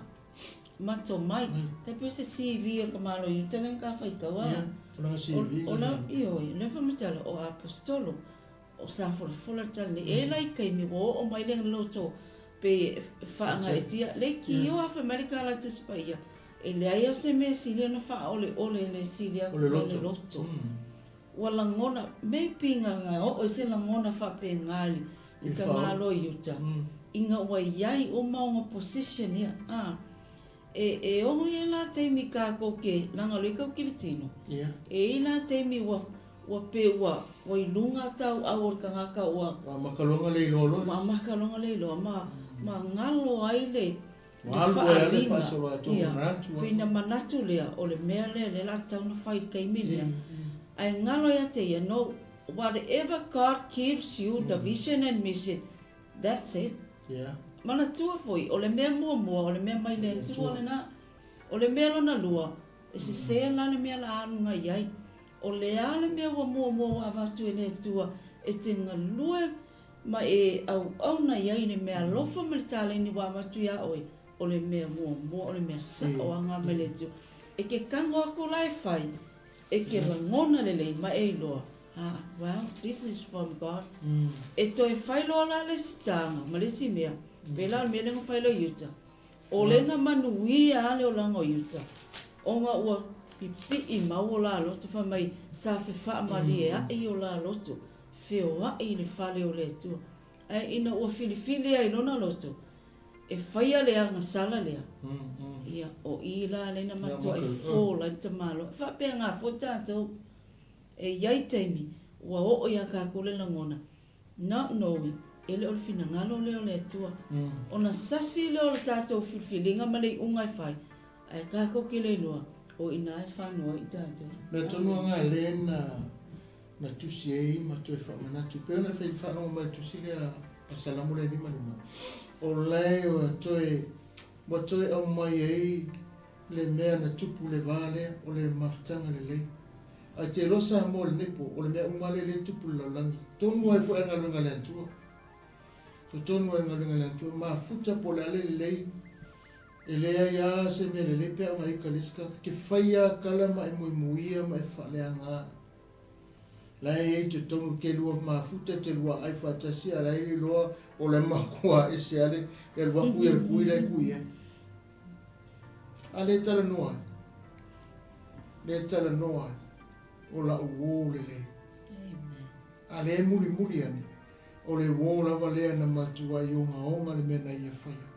ma to mai. Te pese CV a kamalo I telen ka whai kawa. O la CV. O la ioi le whamatala o apostolo. o sa fola tale e lai kai mi o mai le loto pe fa nga etia le ki o fa America la te spaia e le ai se me silia na fa ole le silia le loto wala ngona me pinga nga o se la ngona fa pe ngali i tamalo yuta inga wa yai o maunga position ia e ongo ia la te mi ka ko ke langa le ka kilitino e ila te mi wa pe wa ilunga tau awor ka ngaka wa makalonga le lolo makalonga le lo ma ngalo ai le Walu e le fasolo atu manatu. Pina manatu lea o le mea le la tau na whai kai milia. Ai ngalo ia te ia no, whatever God gives you the vision and mission, that's it. Mana tua foi, o le mea mua, o le mea mai le tua le na, o le mea lona lua, e se sea la le mea la anunga iai, o le a le mea wa mua wa avatu e le tua, e te ngalue ma e au na iai le mea lofa me le tala ni wa avatu ia oi, o le mea mua, o le mea sa o anga me le tua. E ke kango ako lai whai, e ke langona lelei ma e loa. Well, this is from God. E toi whai loa la le sitanga, ma le si mea, pela mea lenga whai loa yuta. O lenga manui a le o langa o yuta. O nga ua pipi i mau la loto wha mai sa fe wha mali e ai o la loto. Feo ai le whale o le tua. E ina ua filifili ai lona loto. E whaia le anga sala lea. Ia o ila le na matua e fōla i tamalo. Whapea ngā fō tātou. E iai teimi, ua o ia ka kule langona. Not knowing, ele o le fina ngalo leo le tua. O na sasi leo le tātou filfilinga ma le ungai whai. Ai ka koke le loa, o ina e whanua i tātou. Me tonua ngā le na tusi e ma toi whamanatu. Peo na whai whanau ma tusi lea a salamu le lima. O lei o wa toi au mai ei le mea na tupu le vale o le maftanga le lei. Ai te losa mo le nepo o le mea umale le tupu le laulangi. Tonu ai fo enga lunga le antua. So tonu ai enga lunga le antua. Ma futa po le ale le lei. E lea ia se me le lepea o ngai kaliska. Ke whaia kalama e mui muia ma e whalea ngā. Lai ei te tonu ke lua ma futa te lua ai whatasia. Lai li loa o le makua e se ale. E lua kui e kui le kui e. Ale tala noa. Le tala noa. O la uo le le. Ale muri ane. O le uo lava lea na matua i onga le mena ia whaia.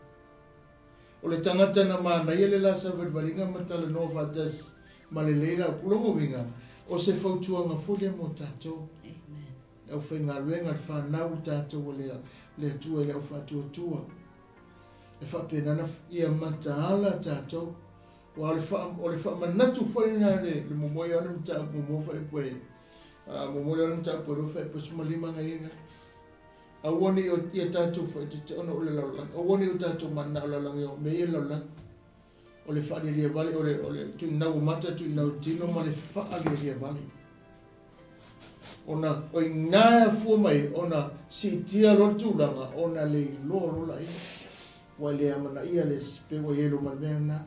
O le tangata na mana ia le lasa vervaringa matala noa vatas ma le leila pulongo winga. O se fautuanga folia mo tātou. Au whainga luenga le whanau tātou o le tua le au whatua. E whapenana ia mataala tātou. O le wha manatu whaina le momoi anu mta momo whai pue. Momoi anu mta pue rofa e pasuma lima nga inga. Awani o ia tātou whai te ona o le laulang. Awani o tātou mana o laulang o mea laulang. O le whaare lia vale, o le tui nau mata, tui nau tino, ma le whaare lia vale. Ona, o i ngāia fua mai, ona si tia rotulanga, ona le loro la ia. Wai le amana ia le pe wa yelo manena.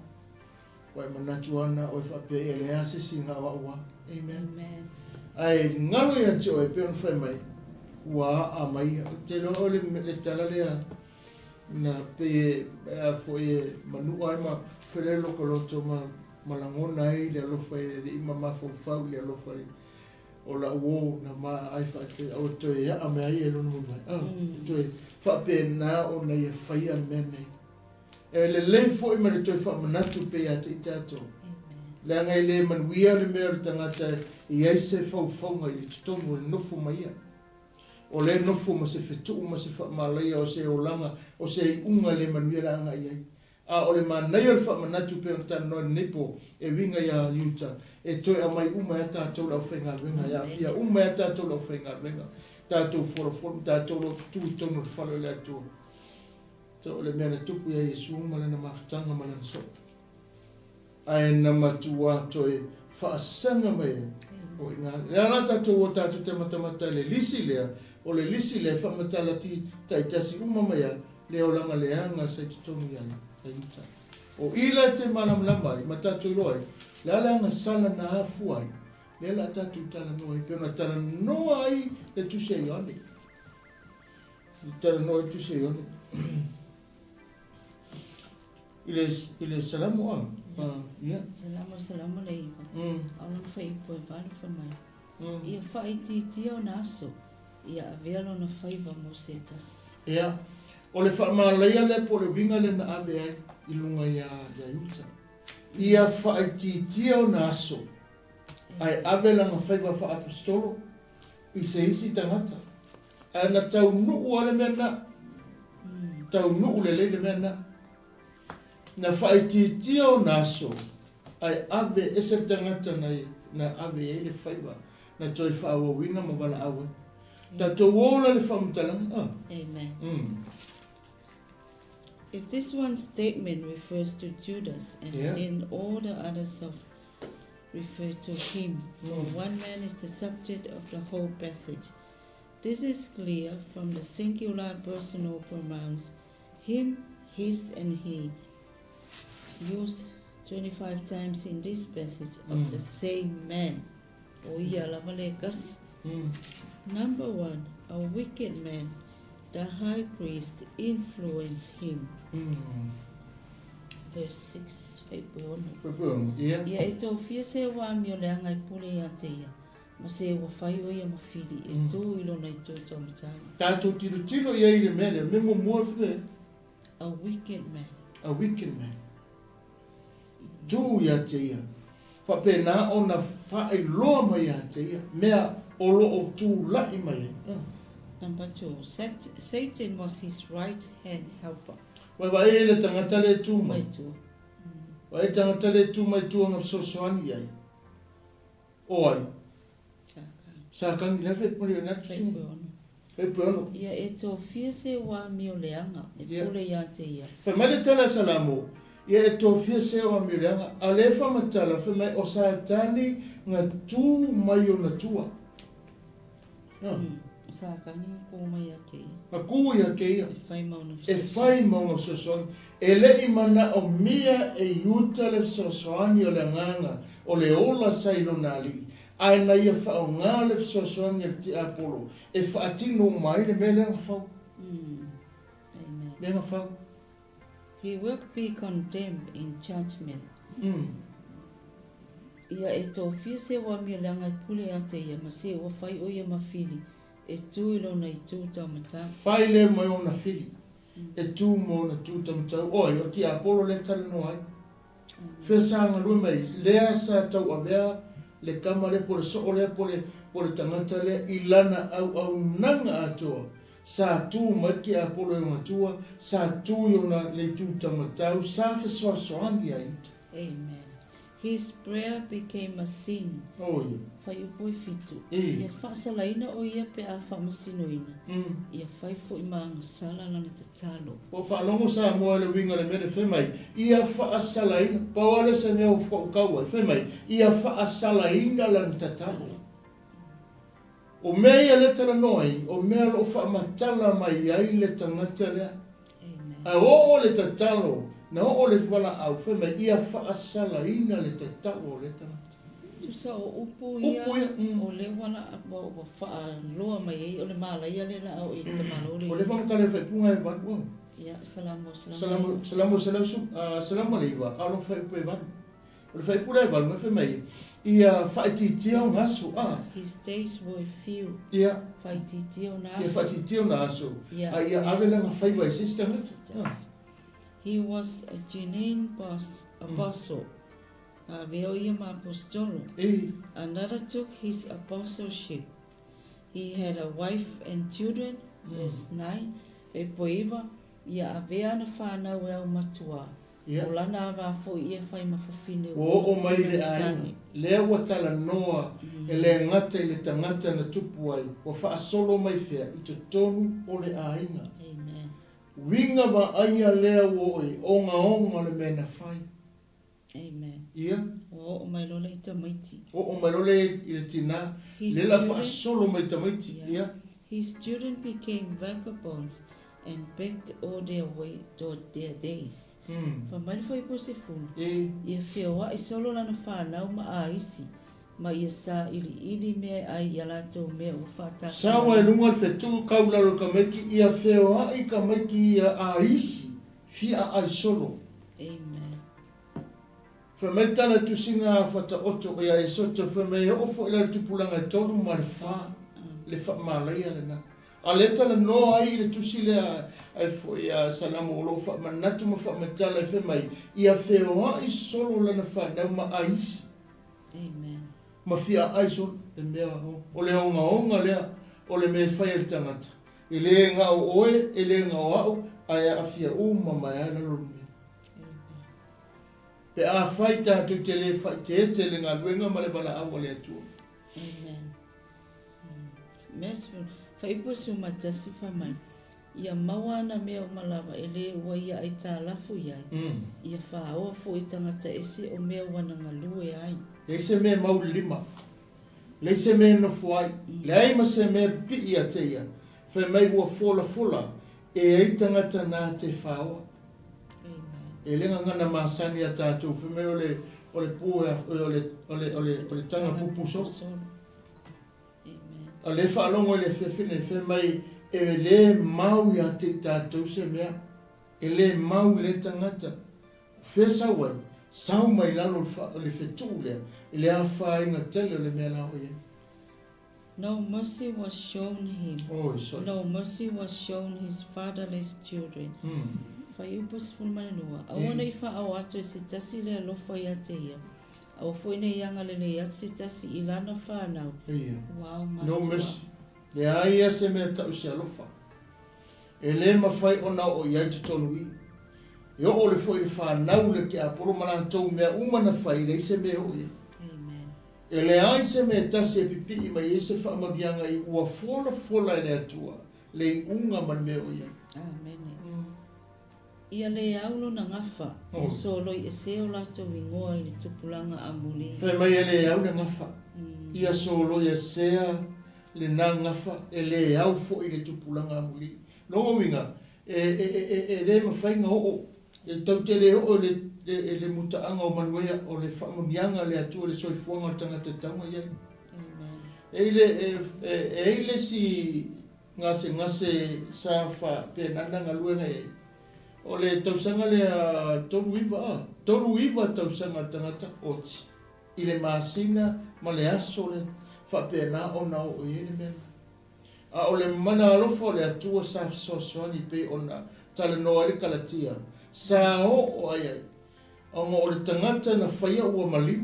Wai manatu ana o whape e le ase si ngā waua. Amen. Ai ngaro ia tio e peon whai mai. Wa a mai. Te lo le tala lea. Na pe fo e manua ma where loko loto ma langona e le alofa e le ima mafo fau le alofa e. O la uo na ma ai whaate au toi a me ai e lono mai. Toi whape na o na ia whaia mene. E le lei fo i mare toi whamanatu pe a te i tātou. Le anga i le manuia le mea le tangata i eise whauwhaunga i tutongu le nofo mai ia. O le nofo ma se whetuu ma se whamalaia o se olanga o se i unga le manuia le anga i ei. A o le manai o le whamanatu pe o tāna noa nepo e winga ia liuta. E toi a mai uma e tātou lau whainga renga ia fia. Uma e tātou lau whainga renga. Tātou whora, tātou lau tutu tonu le whalo le atua. So le mea na tupu ia Yesu mala na mafutanga mala na so. Ai na matua toi whaasanga mai. O inga. Lea la tātou o tātou te matamata le lisi lea. O le lisi lea whamatala ti taitasi uma mai a. Lea o langa leanga sa tutongu ia. O ila te malamlama i matatu loi. Lea langa sala na hafu ai. Lea la tātou tala noa i. Pena tala noa ai le tuse i ane. Tara no tu se yon. Ile salamu ya. Salamu le iwa. Awan fai po vale fa mai. Ia fai ti o naso. Ia avelo na fai va mosetas. Ya. Ole fa ma leia le po le vinga le na ave ai ilunga ya yuta. Ia fai ti o naso. Ai avela na fai va fa apostolo. I se isi tangata. Ana tau nuu ale mena. Tau nuu le mena. Na fai ti o naso. Ai ave ese tangata na ave e le fai va. Na toi fa awa wina ma wala awa. Ta to wola le famtalang. Amen. If this one statement refers to Judas, and then all the others refer to him, for one man is the subject of the whole passage. This is clear from the singular personal pronouns him, his, and he, used 25 times in this passage of the same man. Number 1, a wicked man. The high priest influenced him. Verse 6. Ia e tau fia se wa mi o le angai pule ia te ia. Ma se wa whai o ia mawhiri e tō ilo nei tō tau matanga. Tātou tiro ia i le mele, me mo mua while. A wicked man. A wicked man. Tū ia te ia. Whapena o na whae loa mai ia te ia. Mea olo o tū lai mai. Number 2, Satan was his right hand helper. Wa e le tangata le tū mai. Wa e tangata le tū mai tū anga sosoani ai. O ai. Sākangi le whepuri o natu si. Whepuri ono. Ia e tō fia se wā mi o leanga. E pule ia te ia. Whamale tala salamo. Ia e tō fia se wā mi o leanga. A le whamatala whamai o sātani ngā tū mai o na tua. Sākangi kō mai a kei. Ma kū ia kei. E whai mauna sosoani. E whai mauna sosoani. E le i mana o mia e yuta le sosoani o le nganga. O le ola sailo nali. Ai na ia whao ngā le sosoani al ti apolo. E whaatino mai le me lenga whao. Amen. Lenga whao. He will be condemned in judgment. Ia e tō fia se wa mi langa pule a te ia. Ma se wa whai o ia mawhiri. E tū ilo nei tū tau matau. Whai le mai o na whiri. E tū mo na tū tau matau. Oi, o ki apolo le tala no ai. Whesanga lui mai. Lea sa tau a mea. Le kama le pole so le pole tangata le ilana au nanga atua. Sa tū mai ki apolo e matua. Sa tū i ona le tū tau matau. Sa whesua soangi ai. Amen. His prayer became a sin. Oh, Whai upoi fitu. Ia whaasalaina o ia pe a whamasinoina. Ia whai fo i maanga sala lana te talo. O whaanongo sa moa le winga le mere whemai. Ia whaasalaina. Pawale sa mea o whaukaua. Whemai. Ia whaasalaina lana te talo. O mea ia le tala noi. O mea lo whaamatala mai ai le tangata lea. A o le te talo. Na o le wala au whemai. Ia whaasalaina le te talo le tangata. Tusa o upu ia, o le wana o wha loa mai ei, o le mala ia le la au i te malore. O le whakale whaipunga e watu. Ia, salamu. Salamu leiwa, alo whaipu e watu. O le whaipura e watu, me whamai, ia whaititia o ngasu. His days were few. Ia. Whaititia o ngasu. Ia whaititia o ngasu. Ia awela ngā whaiwa e sistangata. He was a genuine apostle. Another took his apostleship. He had a wife and children. Verse 9. E poiva, ia avea na whanau e au matua. O lana awa fo ia whai mawhawhine. O mai le aina. Lea watala noa e le ngata i le tangata na tupu ai. O whaasolo mai whea i to tonu o le aina. Amen. Winga wa aia lea woi o ngā onga le mena whai. Amen. Ia. O mai lole i tamaiti. O mai lole i le tina. Le la whaasolo mai tamaiti. Ia. His children became vagabonds and begged all their way to their days. Whamari whai po se funu. Ia whia wa i solo lana whanau ma a isi. ma ia sa ili mea ai ia latou mea ua whaataka. Sawa e lunga whetu kaularo ka maiki ia wheo ai ka maiki ia a isi fia ai solo. Amen. Whametana tusinga whata oto ia e soto whamea ofo ila tupulanga tonu ma le wha le wha malaia le na. A leta le no ai le tusi le ai fo ia salamu o lo wha manatu ma wha metala e whamai ia wheo ai solo lana wha nau ma a isi. Amen. Ma fia ai solo le mea o le onga lea o le mea whai el tangata. I le ngā o oe, i le ngā o au, ai a fia o mamai ana lorumi. Pe a whai tātou te le whai te ete le ngā luenga ma le bala awa le atua. Amen. Merciful. Whaipusu matasi whamai. Ia mawana mea o malawa e le ua ia ai tā lafu iai. Ia whaoa fo i tangata ese o mea wana ngalue ai. Le se mea mau lima. Le se mea no fuai. Le ai ma se mea pi ia te ia. Whai mai ua fola. E ai tangata nā te whaoa. E lenga ngana masani a tātou. Whai mai o le pua, o le tanga pupuso. A le whaalongo le whewhine, whai mai e le mau ia te tātou se mea. E le mau le tangata. Whesa wai, sau mai lalo le whetu lea. E le a whainga tele le mea lao ia. No mercy was shown him. Oh, sorry. No mercy was shown his fatherless children. Whai upus fulmanua. Awana i whaau atu e se tasi le alofa ia te ia. Au foine ianga le ia se tasi ilana whanau. Wow, no mercy. Le aia se mea tau se alofa. E le mawhai o nao o iai te tonu i. E o le foi le whanau le ke aporo mana tau mea umana whai le se mea o ia. E le ai se mea tasi e pipi i mai e se whaamabianga i ua fola e le atua. Le i unga man mea o ia. Amen. Ia le aulo na ngafa. E soloi e seo lato wingoa i le tupulanga amuli. Whai mai e le au na ngafa. Ia soloi e sea le na ngafa. E le au fo i le tupulanga amuli. Longo winga. E le mawhainga o. E tau te le o le mutaanga o manuea o le whaamamianga le atua le soifuanga o tangata tauma iai. E le si ngase sa wha penana ngaluenga iai. O le tausanga le toru iwa tausanga tangata oti. I le maasina ma le aso le whapena o nao o iere mena. A o le mana alofa le atua sa sosoani pe ona tala noa le kalatia. Sa o ai. O le tangata na whaia ua maliu.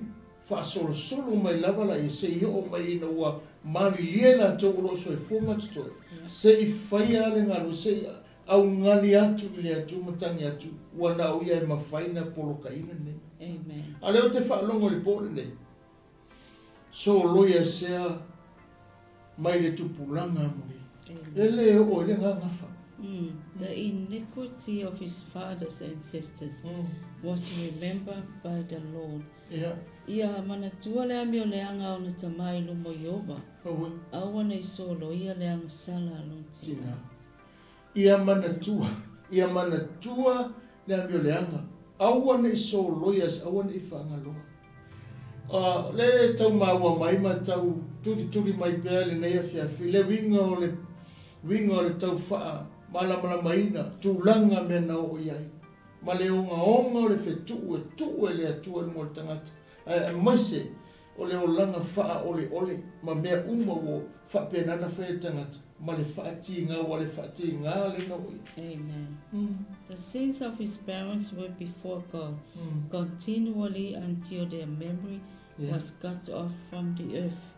Wha solo mai lava la i se o mai ina ua mani liela tau roso e funga tutoe. Se i whaia le ngaro se i au ngani atu i le atu matangi atu. Ua na uia e mawhaina poloka ina ne. Amen. A leo te whaalongo le pole ne. So loia sea mai le tupulanga mui. Ele o le ngā ngafa. The iniquity of his father's ancestors was remembered by the Lord. Ia manatua le ami o le anga o na tamai lumo Iova. Awana i solo ia le anga sala alontina. Ia manatua le ami o le anga. Awana i solo ia awana i whangaloa. Le tau maua mai ma tau turi mai pēr le neia whiawhi. Le winga o le tau whaa. Malamala maina, tūlanga me nao o iai. Ma le onga o le whetu e le atua mo le tangata. E maise o le olanga wha ole, ma mea uma o wha penana whae tangata. Ma le wha ti ngā wa le wha ti ngā le nao i. Amen. The sins of his parents were before God, continually until their memory was cut off from the earth.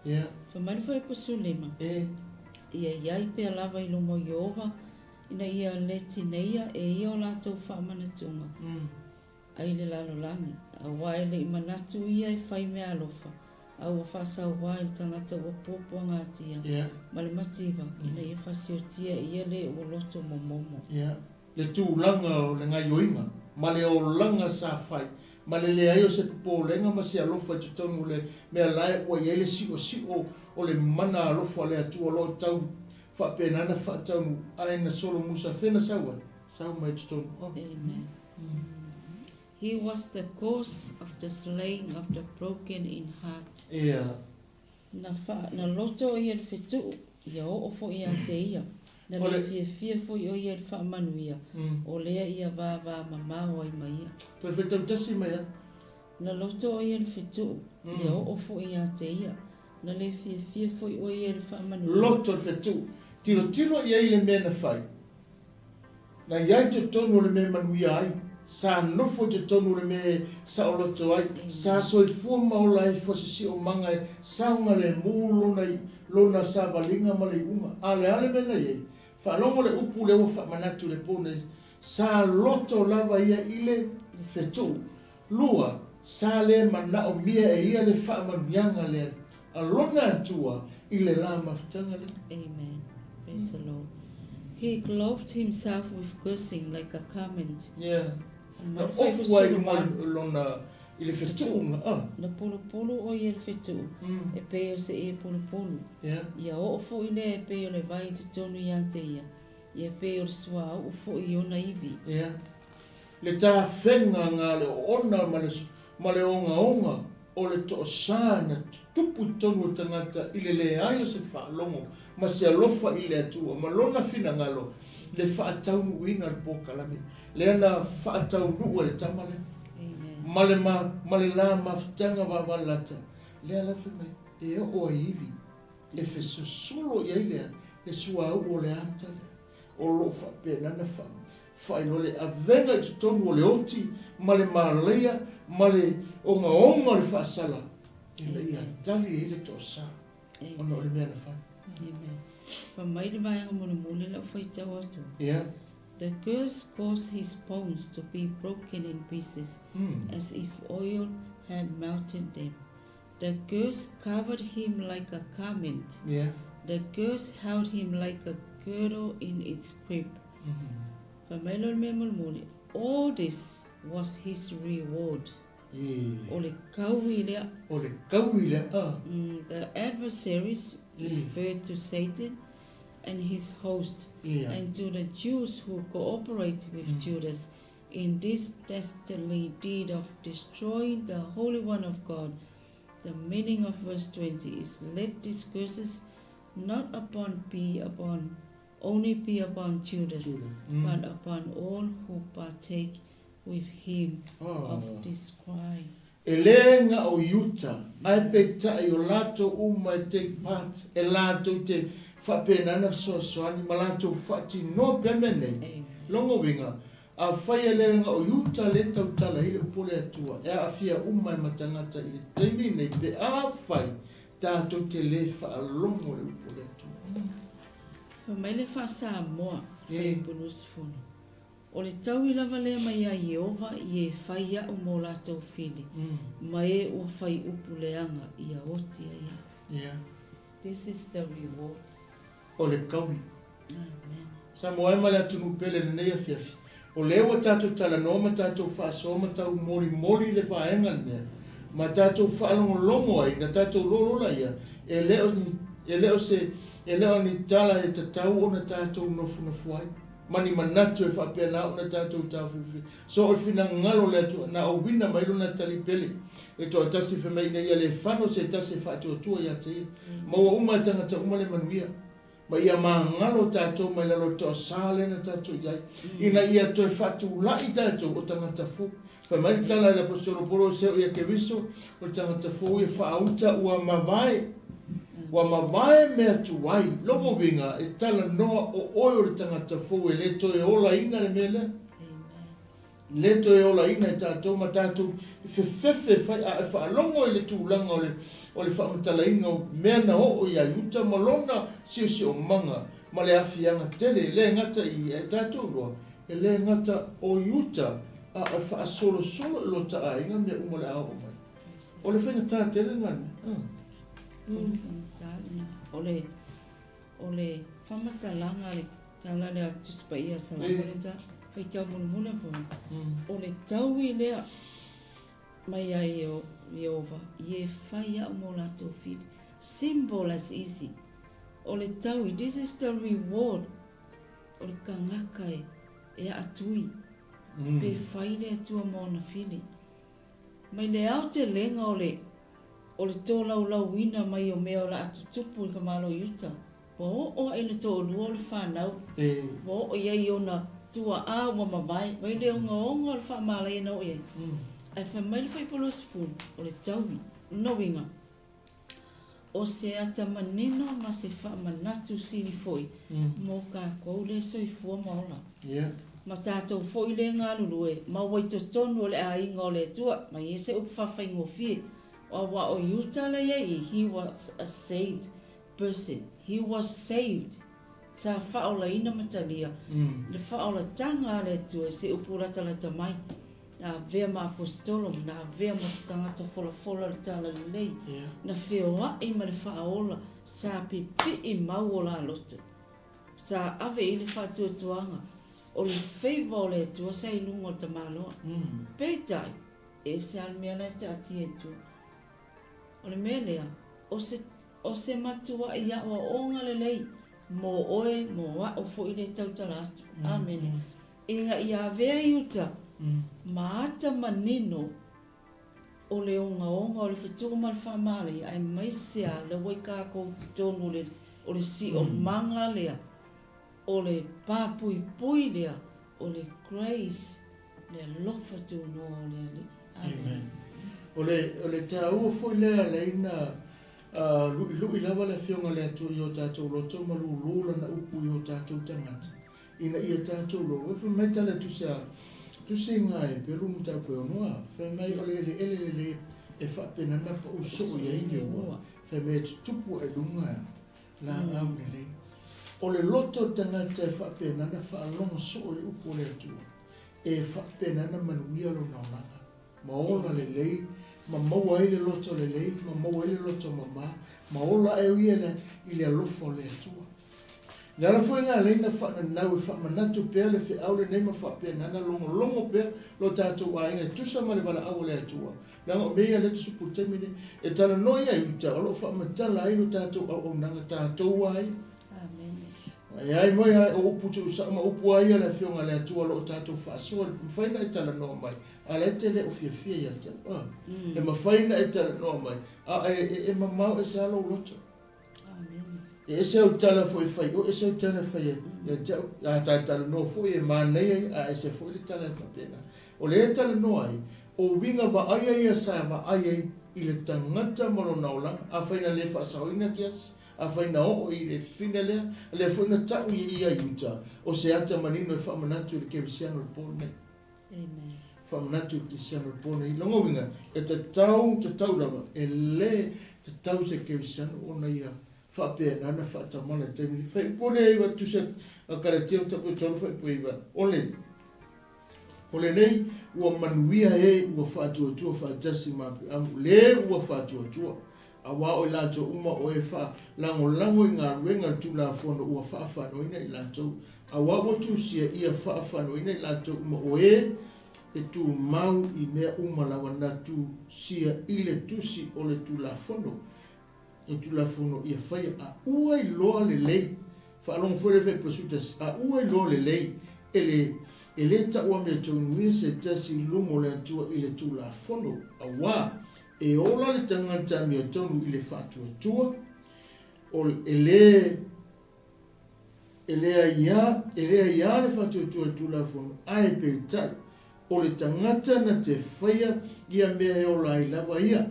So malifai pusulima. Ia iai pe alava i lomo Iova. Ina ia leti neia e ia o lātou whaamanatunga. Ai le lalolangi. A waele i manatu ia e whai mea alofa. A ua whasau waele tangata ua pōpua ngātia. Ma le mativa. Ina ia whasiotia ia le ua loto momomo. Le tūlanga o le ngai oinga. Ma le o langa sa whai. Ma le lea io se popolenga ma se alofa i tutonu le mea lae ua iele si o le mana alofa le atua lo tau fa penana fa tau ai na solo musa fena sawa sau mai tonu. Amen. He was the cause of the slaying of the broken in heart. Yeah. Na loto ia le fetu ia o fo ia te ia. Na le fia fo ia le whaamanuia. O lea ia va mama o i mai. Toi whetau tasi mai a? Na loto ia le fetu ia o fo ia te ia. Na le fia fo ia le whaamanuia. Loto le fetu. Tilo ia i le mea na whai. Na iai te tonu le mea manuia ai. Sa nofo te tonu le me sa o loto ai, sa soifua maola ai fosisi o manga e, sa unga le mū lona sa balinga ma le unga, ale mena iei, whalongo le upu le ufa manatu le pone, sa loto lava ia ile fetu, lua, sa le mana o mia e ia le whaamanuianga le, alona atua ile la mafutanga le. Amen. Praise the Lord. He clothed himself with cursing like a garment. Yeah. Na ofuai lona ile fetu na polo o ia le fetu e pe o se e polo ia o fo ile e pe o le vai te tonu ia te ia pe o swa o fo i ona ivi le ta fenga nga le ona ma le onga o le to sa na tupu tonu tangata ile le ai o se fa longo ma se alofa ile atua ma lona fina ngalo le fa tau winga le pokalame Leana whaatau nua le tamale. Male la mafutanga wa lata. Lea la whemai, e o iwi. E whesusolo i ailea, e sua o le ata le. O lo whapena whailo le avenga i tonu o le oti, male malea, male onga le whaasala. E le ia tali e le tosa. Ona o le mea na wha. Whamai le mai amone mole la whaitau atu. Yeah. The curse caused his bones to be broken in pieces, as if oil had melted them. The curse covered him like a garment. Yeah. The curse held him like a girdle in its grip. All this was his reward. The adversaries referred to Satan and his host, and to the Jews who cooperated with Judas in this dastardly deed of destroying the Holy One of God. The meaning of verse 20 is, let these curses not only be upon Judas, but upon all who partake with him of this crime. Elenga o yuta, ai peta I olato take part, elato te whapenana soani malato whati no pemene. Longo winga, a whai elenga o yuta le tautala ile upole atua, e a fia matangata ile teimi nei pe a whai, tātou te le wha longo le upole atua. Whamaile wha sa moa, whai punus funu. O le tau I lava lea mai a Iova I e whai a o mō lātou whili. Mai e o whai upu leanga I a oti a ia. Yeah. This is the reward. O le kaui. Amen. Sa moa e male atunu pele le nea fiafi. O leo tātou tala noma tātou whaasoma tau mori le whaenga nea. Ma tātou whaalongo ai, na tātou lolola ia. E leo ni tala e tatau o na tātou nofu ai. Mani manatu e whapea o na tātou tāwhiwhi. So o whina ngalo le atu, na o wina mailo na tali pele. E toa tasi whamei na ia le whano se tasi whaatua tua ia te. Maua tangata le manuia. Ma ia maa ngalo tātou mai lalo toa sāle na tātou iai. Ina ia toi whatu lai tātou o tangata fu. Whamei tala le apostolo polo seo ia ke viso, o tangata fu ia whaauta ua mawai. Wa mamae mea tuai, longo winga e tala noa o oio le tangata fou e leto e ola ina le mele. Leto e ola ina e tātou ma tātou whewhewhe whai a e whaalongo e le tūlanga o le whaamatala inga o mea na o I ayuta malona si o manga ma le awhianga tele le ngata I e tātou loa e le ngata o yuta a e whaasolo e lota a inga mea umale a o mai. O le whenga tā tele ngani. Ole whamatalanga le tala le atuspa ia salamoneta whaikau muna po. Ole taui lea mai a Iova I e whai a mo lato fit. Simple as easy. Ole taui, this is the reward. Ole ka ngakai e atui. pe whai le atua mōna whini. Mai le au te lenga o le tō lau wina mai o mea o la atu tupu i ka malo iuta. Po o ina tō o lua o le whanau. Po o iei o na tua a wa mawai. Mai le onga o le whamala ina o iei. Ai wha mai le whaipolo se fulu o le taumi. No winga. O se ata manino ma se wha manatu siri foi. Mo ka kou le soifua maola. Ma tātou foi le ngā lulue. Ma waito tonu o le a inga o le tua. Ma i se upu whawhai ngofie. O wa o yuta le iei. He was a saved person. He was saved. Sa whaola ina matalia. Le whaola tanga le tua. Se upu rata mai. Na vea ma apostolo, na vea ma tangata fola le tala lei. Na whea i ma le whaola. Sa pipi i mau o la loto. Sa ave i le whatuatuanga. O le wheiva o le tua sa i lungo ta maloa. Peitai, e se almea le te ati e tua. O le mea lea, o se matua i awa onga le lei. Mo oe, mo wa o fo i le tautala atu. Amen. Inga i a vea iuta. Maata manino o le onga o le whatua ma le whamale ai mai sea le waika ko tonu o le si o manga lea o le papui pui lea o le grace le lofa tu no le ali. Amen. O le tau foi lea leina lui lava le fionga le atu i o tātou loto ma lula na upu i o tātou tangata. Ina ia tātou lo. Wefu mai tala tu sea tu se ngai pe rumu ta pe noa fe mai ole ele e fa pena na pa uso ya ile wa fe me tupu e lunga la au le ole loto tanga te fa pena na fa long so le upo le tu e fa pena na manuia lo na ma ona le ma mo ile loto le ma mo ile loto ma ola e ile lofo le tu. Nala foi nga leina fa na we fa manatu pe le fe au le nei ma fa pe na longo pe lo tatu wa inga tusa ma le bala au le atua. Nanga me ya le su putemine e tala no ya uta lo fa matala ino tatu au nanga tatu wa. Amen. Ai mo ya o putu sa ma o pua ia le fionga le atua lo tatu fa so fa ina e tala no mai. Ale tele o fia ya ta. E ma fa ina e tala no mai. E ma mau e sa lo loto. E se o tala foi fai, o se o tala fai, ya tala no foi e manei a se foi le tala pena. O le tala no ai, o winga ba ai ia sa ba ai i le tangata malo naula, a faina le fa sauina kias, a faina o i le finale, le foi na tau i ia yuta, o se ata manino e fa manatu le kevisiano le pone. Amen. Fa manatu le kevisiano le pone, i longo winga, e te tau lava, e le te tau se kevisiano o na ia. Fa pe nana fa ta mala te mi fa pole i wa tu se a kare te ta ko tolu fa pe wa ole nei wa manuia e wa fa tu fa tasi ma am le wa fa tu a wa o la to uma o e fa lango nga wenga tu la fono wa fa no ina la to a wa wo tu sia ia fa no ina la to uma o e tu mau i me uma la wana tu sia ile tu si o le tu la fono e tu la fono ia fai a ua i loa le lei fa along fore fe prosutas a ua i loa le lei ele ta ua me tonu se tasi lumo le atua i le tu la fono a wa e ola le tangata me tonu i le fatu atua o ele a ia le fatu atua tu la fono ai pe tai o le tangata na te faia ia mea e ola i lava ia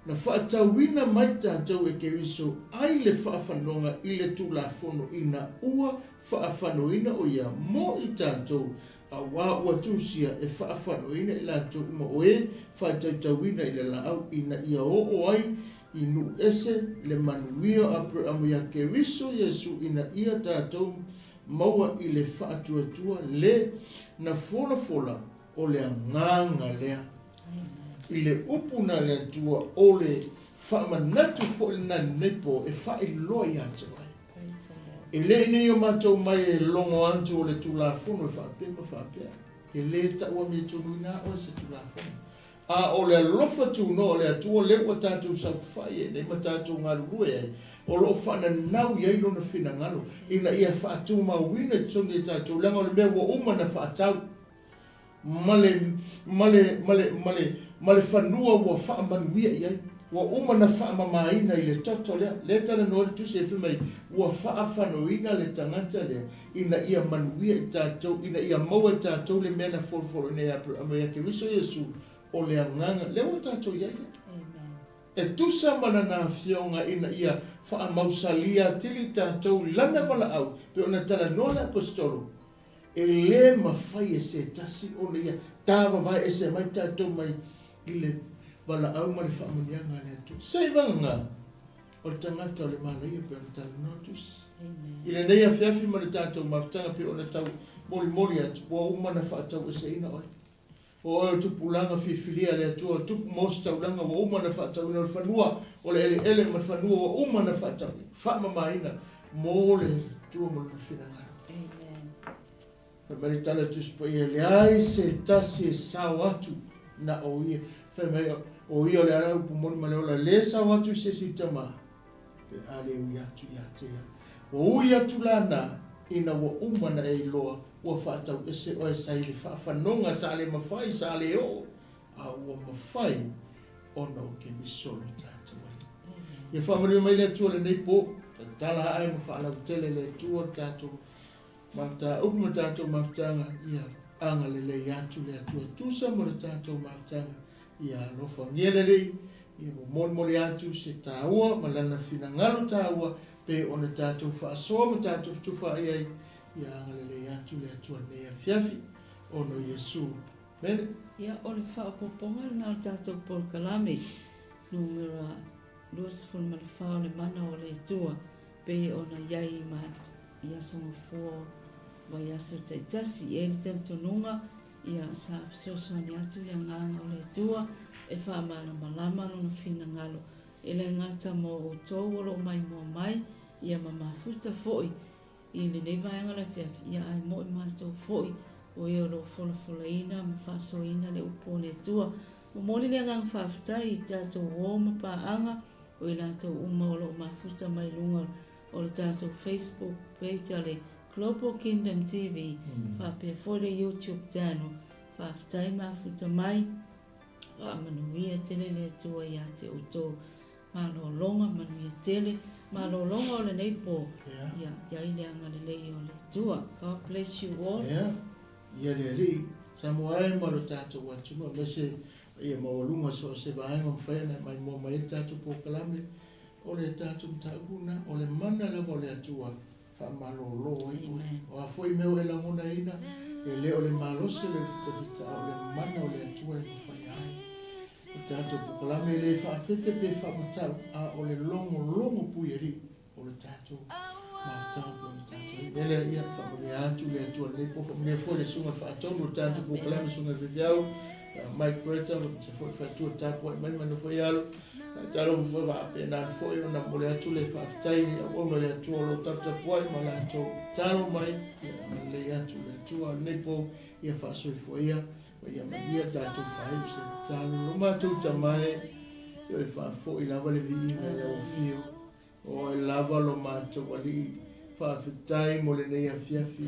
na whaatawina mai tātou e ke riso ai le whaafanonga i le tūlafono ina ua whaafanoina o ia mo i tātou a wā ua tūsia e whaafanoina i lātou uma oe whaatautawina i le laau ina ia o ai i nu ese le manuia amu ia ke riso Yesu ina ia tātou maua i le whaatuatua le na fola o le nganga lea. I le upuna le tua o le whamanatu fo i na nepo e whai loi atu ai. E le ine o matou mai e longo antu o le tulafono e whapea. E le ta ua mi tunu ina o se tulafono. A o le lofa tu no o le atua le ua tātou sau whai e nei ma tātou ngā rue e o lo whana nau i eino na whina ngalo. Ina ia whaatu mawina tonu e tātou langa o le mea ua uma na whaatau. male whanua ua whaamanuia iai. Ua umana whaamamaina i le toto lea. Le tala noa tu se whimai. Ua whaawhanoina le tangata lea. Ina ia manuia i tātou. Ina ia maua i tātou le mena folofolo nei ama ia ke wiso Yesu. O le anganga. Le o tātou iai. E tusa mana nā whionga ina ia whaamausalia tili tātou lana wala au. Pe ona tala noa le apostolo. E le mawhai e se tasi o le ia. Tāwa vai e se mai tātou mai i le wala au ma le whaamanianga le atu. Sei wanga o le tangata o le malai pe ona tala notus. I le nei a whiawhi ma le tātou mawtanga pe ona tau moli atu. Ua umana whaatau e se ina oi. O o tupu langa whiwhilia le atua, tupu mostau langa wa umana whaatau ina o le whanua, o le ele ma le whanua wa umana whaatau. Whaamamaina, mō le tua mo le whina. Amen. Mari tala tuspa ia le ai se tasi e sao atu na o ia. Whai o ia le arau pumoni ma le ola le sao atu se si tama. Pe ale ui atu ia tea. O ui atu lana ina wa umana e loa. Ua whaatau ese o e sai le whaafanonga sa le mawhai sa le o. A ua mawhai ona o ke misolo tātou ai. Ia whaamari mai le atua le nei pō. Tala ai ma whaalau tele le atua tātou. Mata ukuma tātou mawtanga ia anga le lei atu le atua. Tusa mo le tātou mawtanga ia lofa ngielelei. Ia mo mole atu se tāua malana whina ngalo tāua. Pe ona tātou whaasoa ma tātou tuwha ai. Ia angalele atu le atua mea fiafi ono Yesu. Mene? Ia o le whaapoponga na o tātou polkalame. Numera 24 le mana o le atua. Pe ona iai ma ia samafua wa ia so taitasi. E le tele tonunga ia sa psiosoani atu ia nganga o le atua. E whaamana malama no na whina ngalo. E le ngata mo o tō walo mai mo mai. Ia mamafuta foi. I le nei vaenga le whiawhi, ia ai mo i mātou fōi, o e oro folofolaina, ma whaasoina le upo le tua. Mo moni le ngang whaafutai i tātou wōma pāanga, o i lātou uma o lo mafuta mai lunga o le tātou Facebook page le Global Kingdom TV, whaapea fōi le YouTube channel, whaafutai mafuta mai, whaamanuia tele le tua i a te uto, malo longa manuia tele, malo longa o le nei po. Ya ile anga le lei o le tua. God bless you all. Ia le li. Samoai malo tātou watu. Mese ia mawalunga so se vaenga mwhaena mai mua mai tātou pokalame. O le tātou mtauguna. O le mana lava o le atua. Wha malo lo ai. O a foi meo e langona ina. E le o le malose le fita o le mana o le atua e mwhai ai. O tātou pokalame le whaafefe pe whamatau. A o le longo puieri. O le tātou. Ele ia família atu le atua le po família foi le sunga fa tonu tanto po kalame sunga viviao Mike Greta se foi fa tu tapo mai mano foi alo taro foi va pena foi una mole atu le fa tai o no le atu lo tata poi ma la atu taro mai le atu le atua le po ia fa so foi ia ia tato fa se taro no ma tu tamai ia fa foi la vale vi na o fio o e lava lo mato wali whaafitai mo le nei a fiafi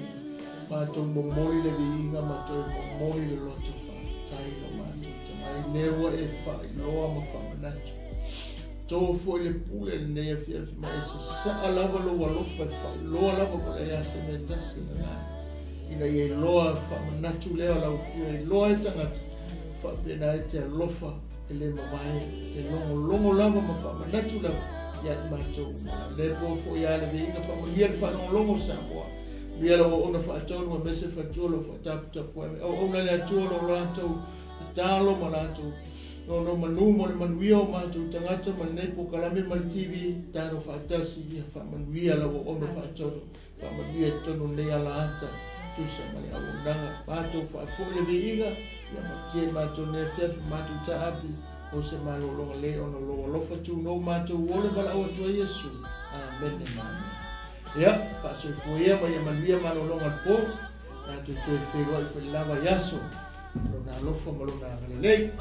mato momoli le viinga mato momoli le loto whaafitai lo mato tamai lewa e whai loa ma whamanatu tō foi le pule le nei a fiafi ma e se saa lava lo walofa e whai loa lava ko le ase me tasi na ina i loa whamanatu leo lau fio e loa e tangata whaapena e te alofa e le mamae e longo lava ma whamanatu lava ya macho le po fo ya le vinga fa mo yer fa no longo sa mo yer o ona fa to no mese fa tolo fa tap tap o ona le tolo la to talo malato no manu mo le manuio ma tu tangata ma nei po kalame mal TV taro fa tasi ya fa manuia la o ona fa tolo fa manuia to no le ala ata tu sa ma le ona ma to fa fo le vinga ya ma je ma to ne fe ma tu ta abi o se malo lo le ono lo fa tu no ma tu wole bala o tu Yesu amen ya fa so fo ya ma via malo lo al po na tu te fe go fa lava yaso lo na lo fa malo na le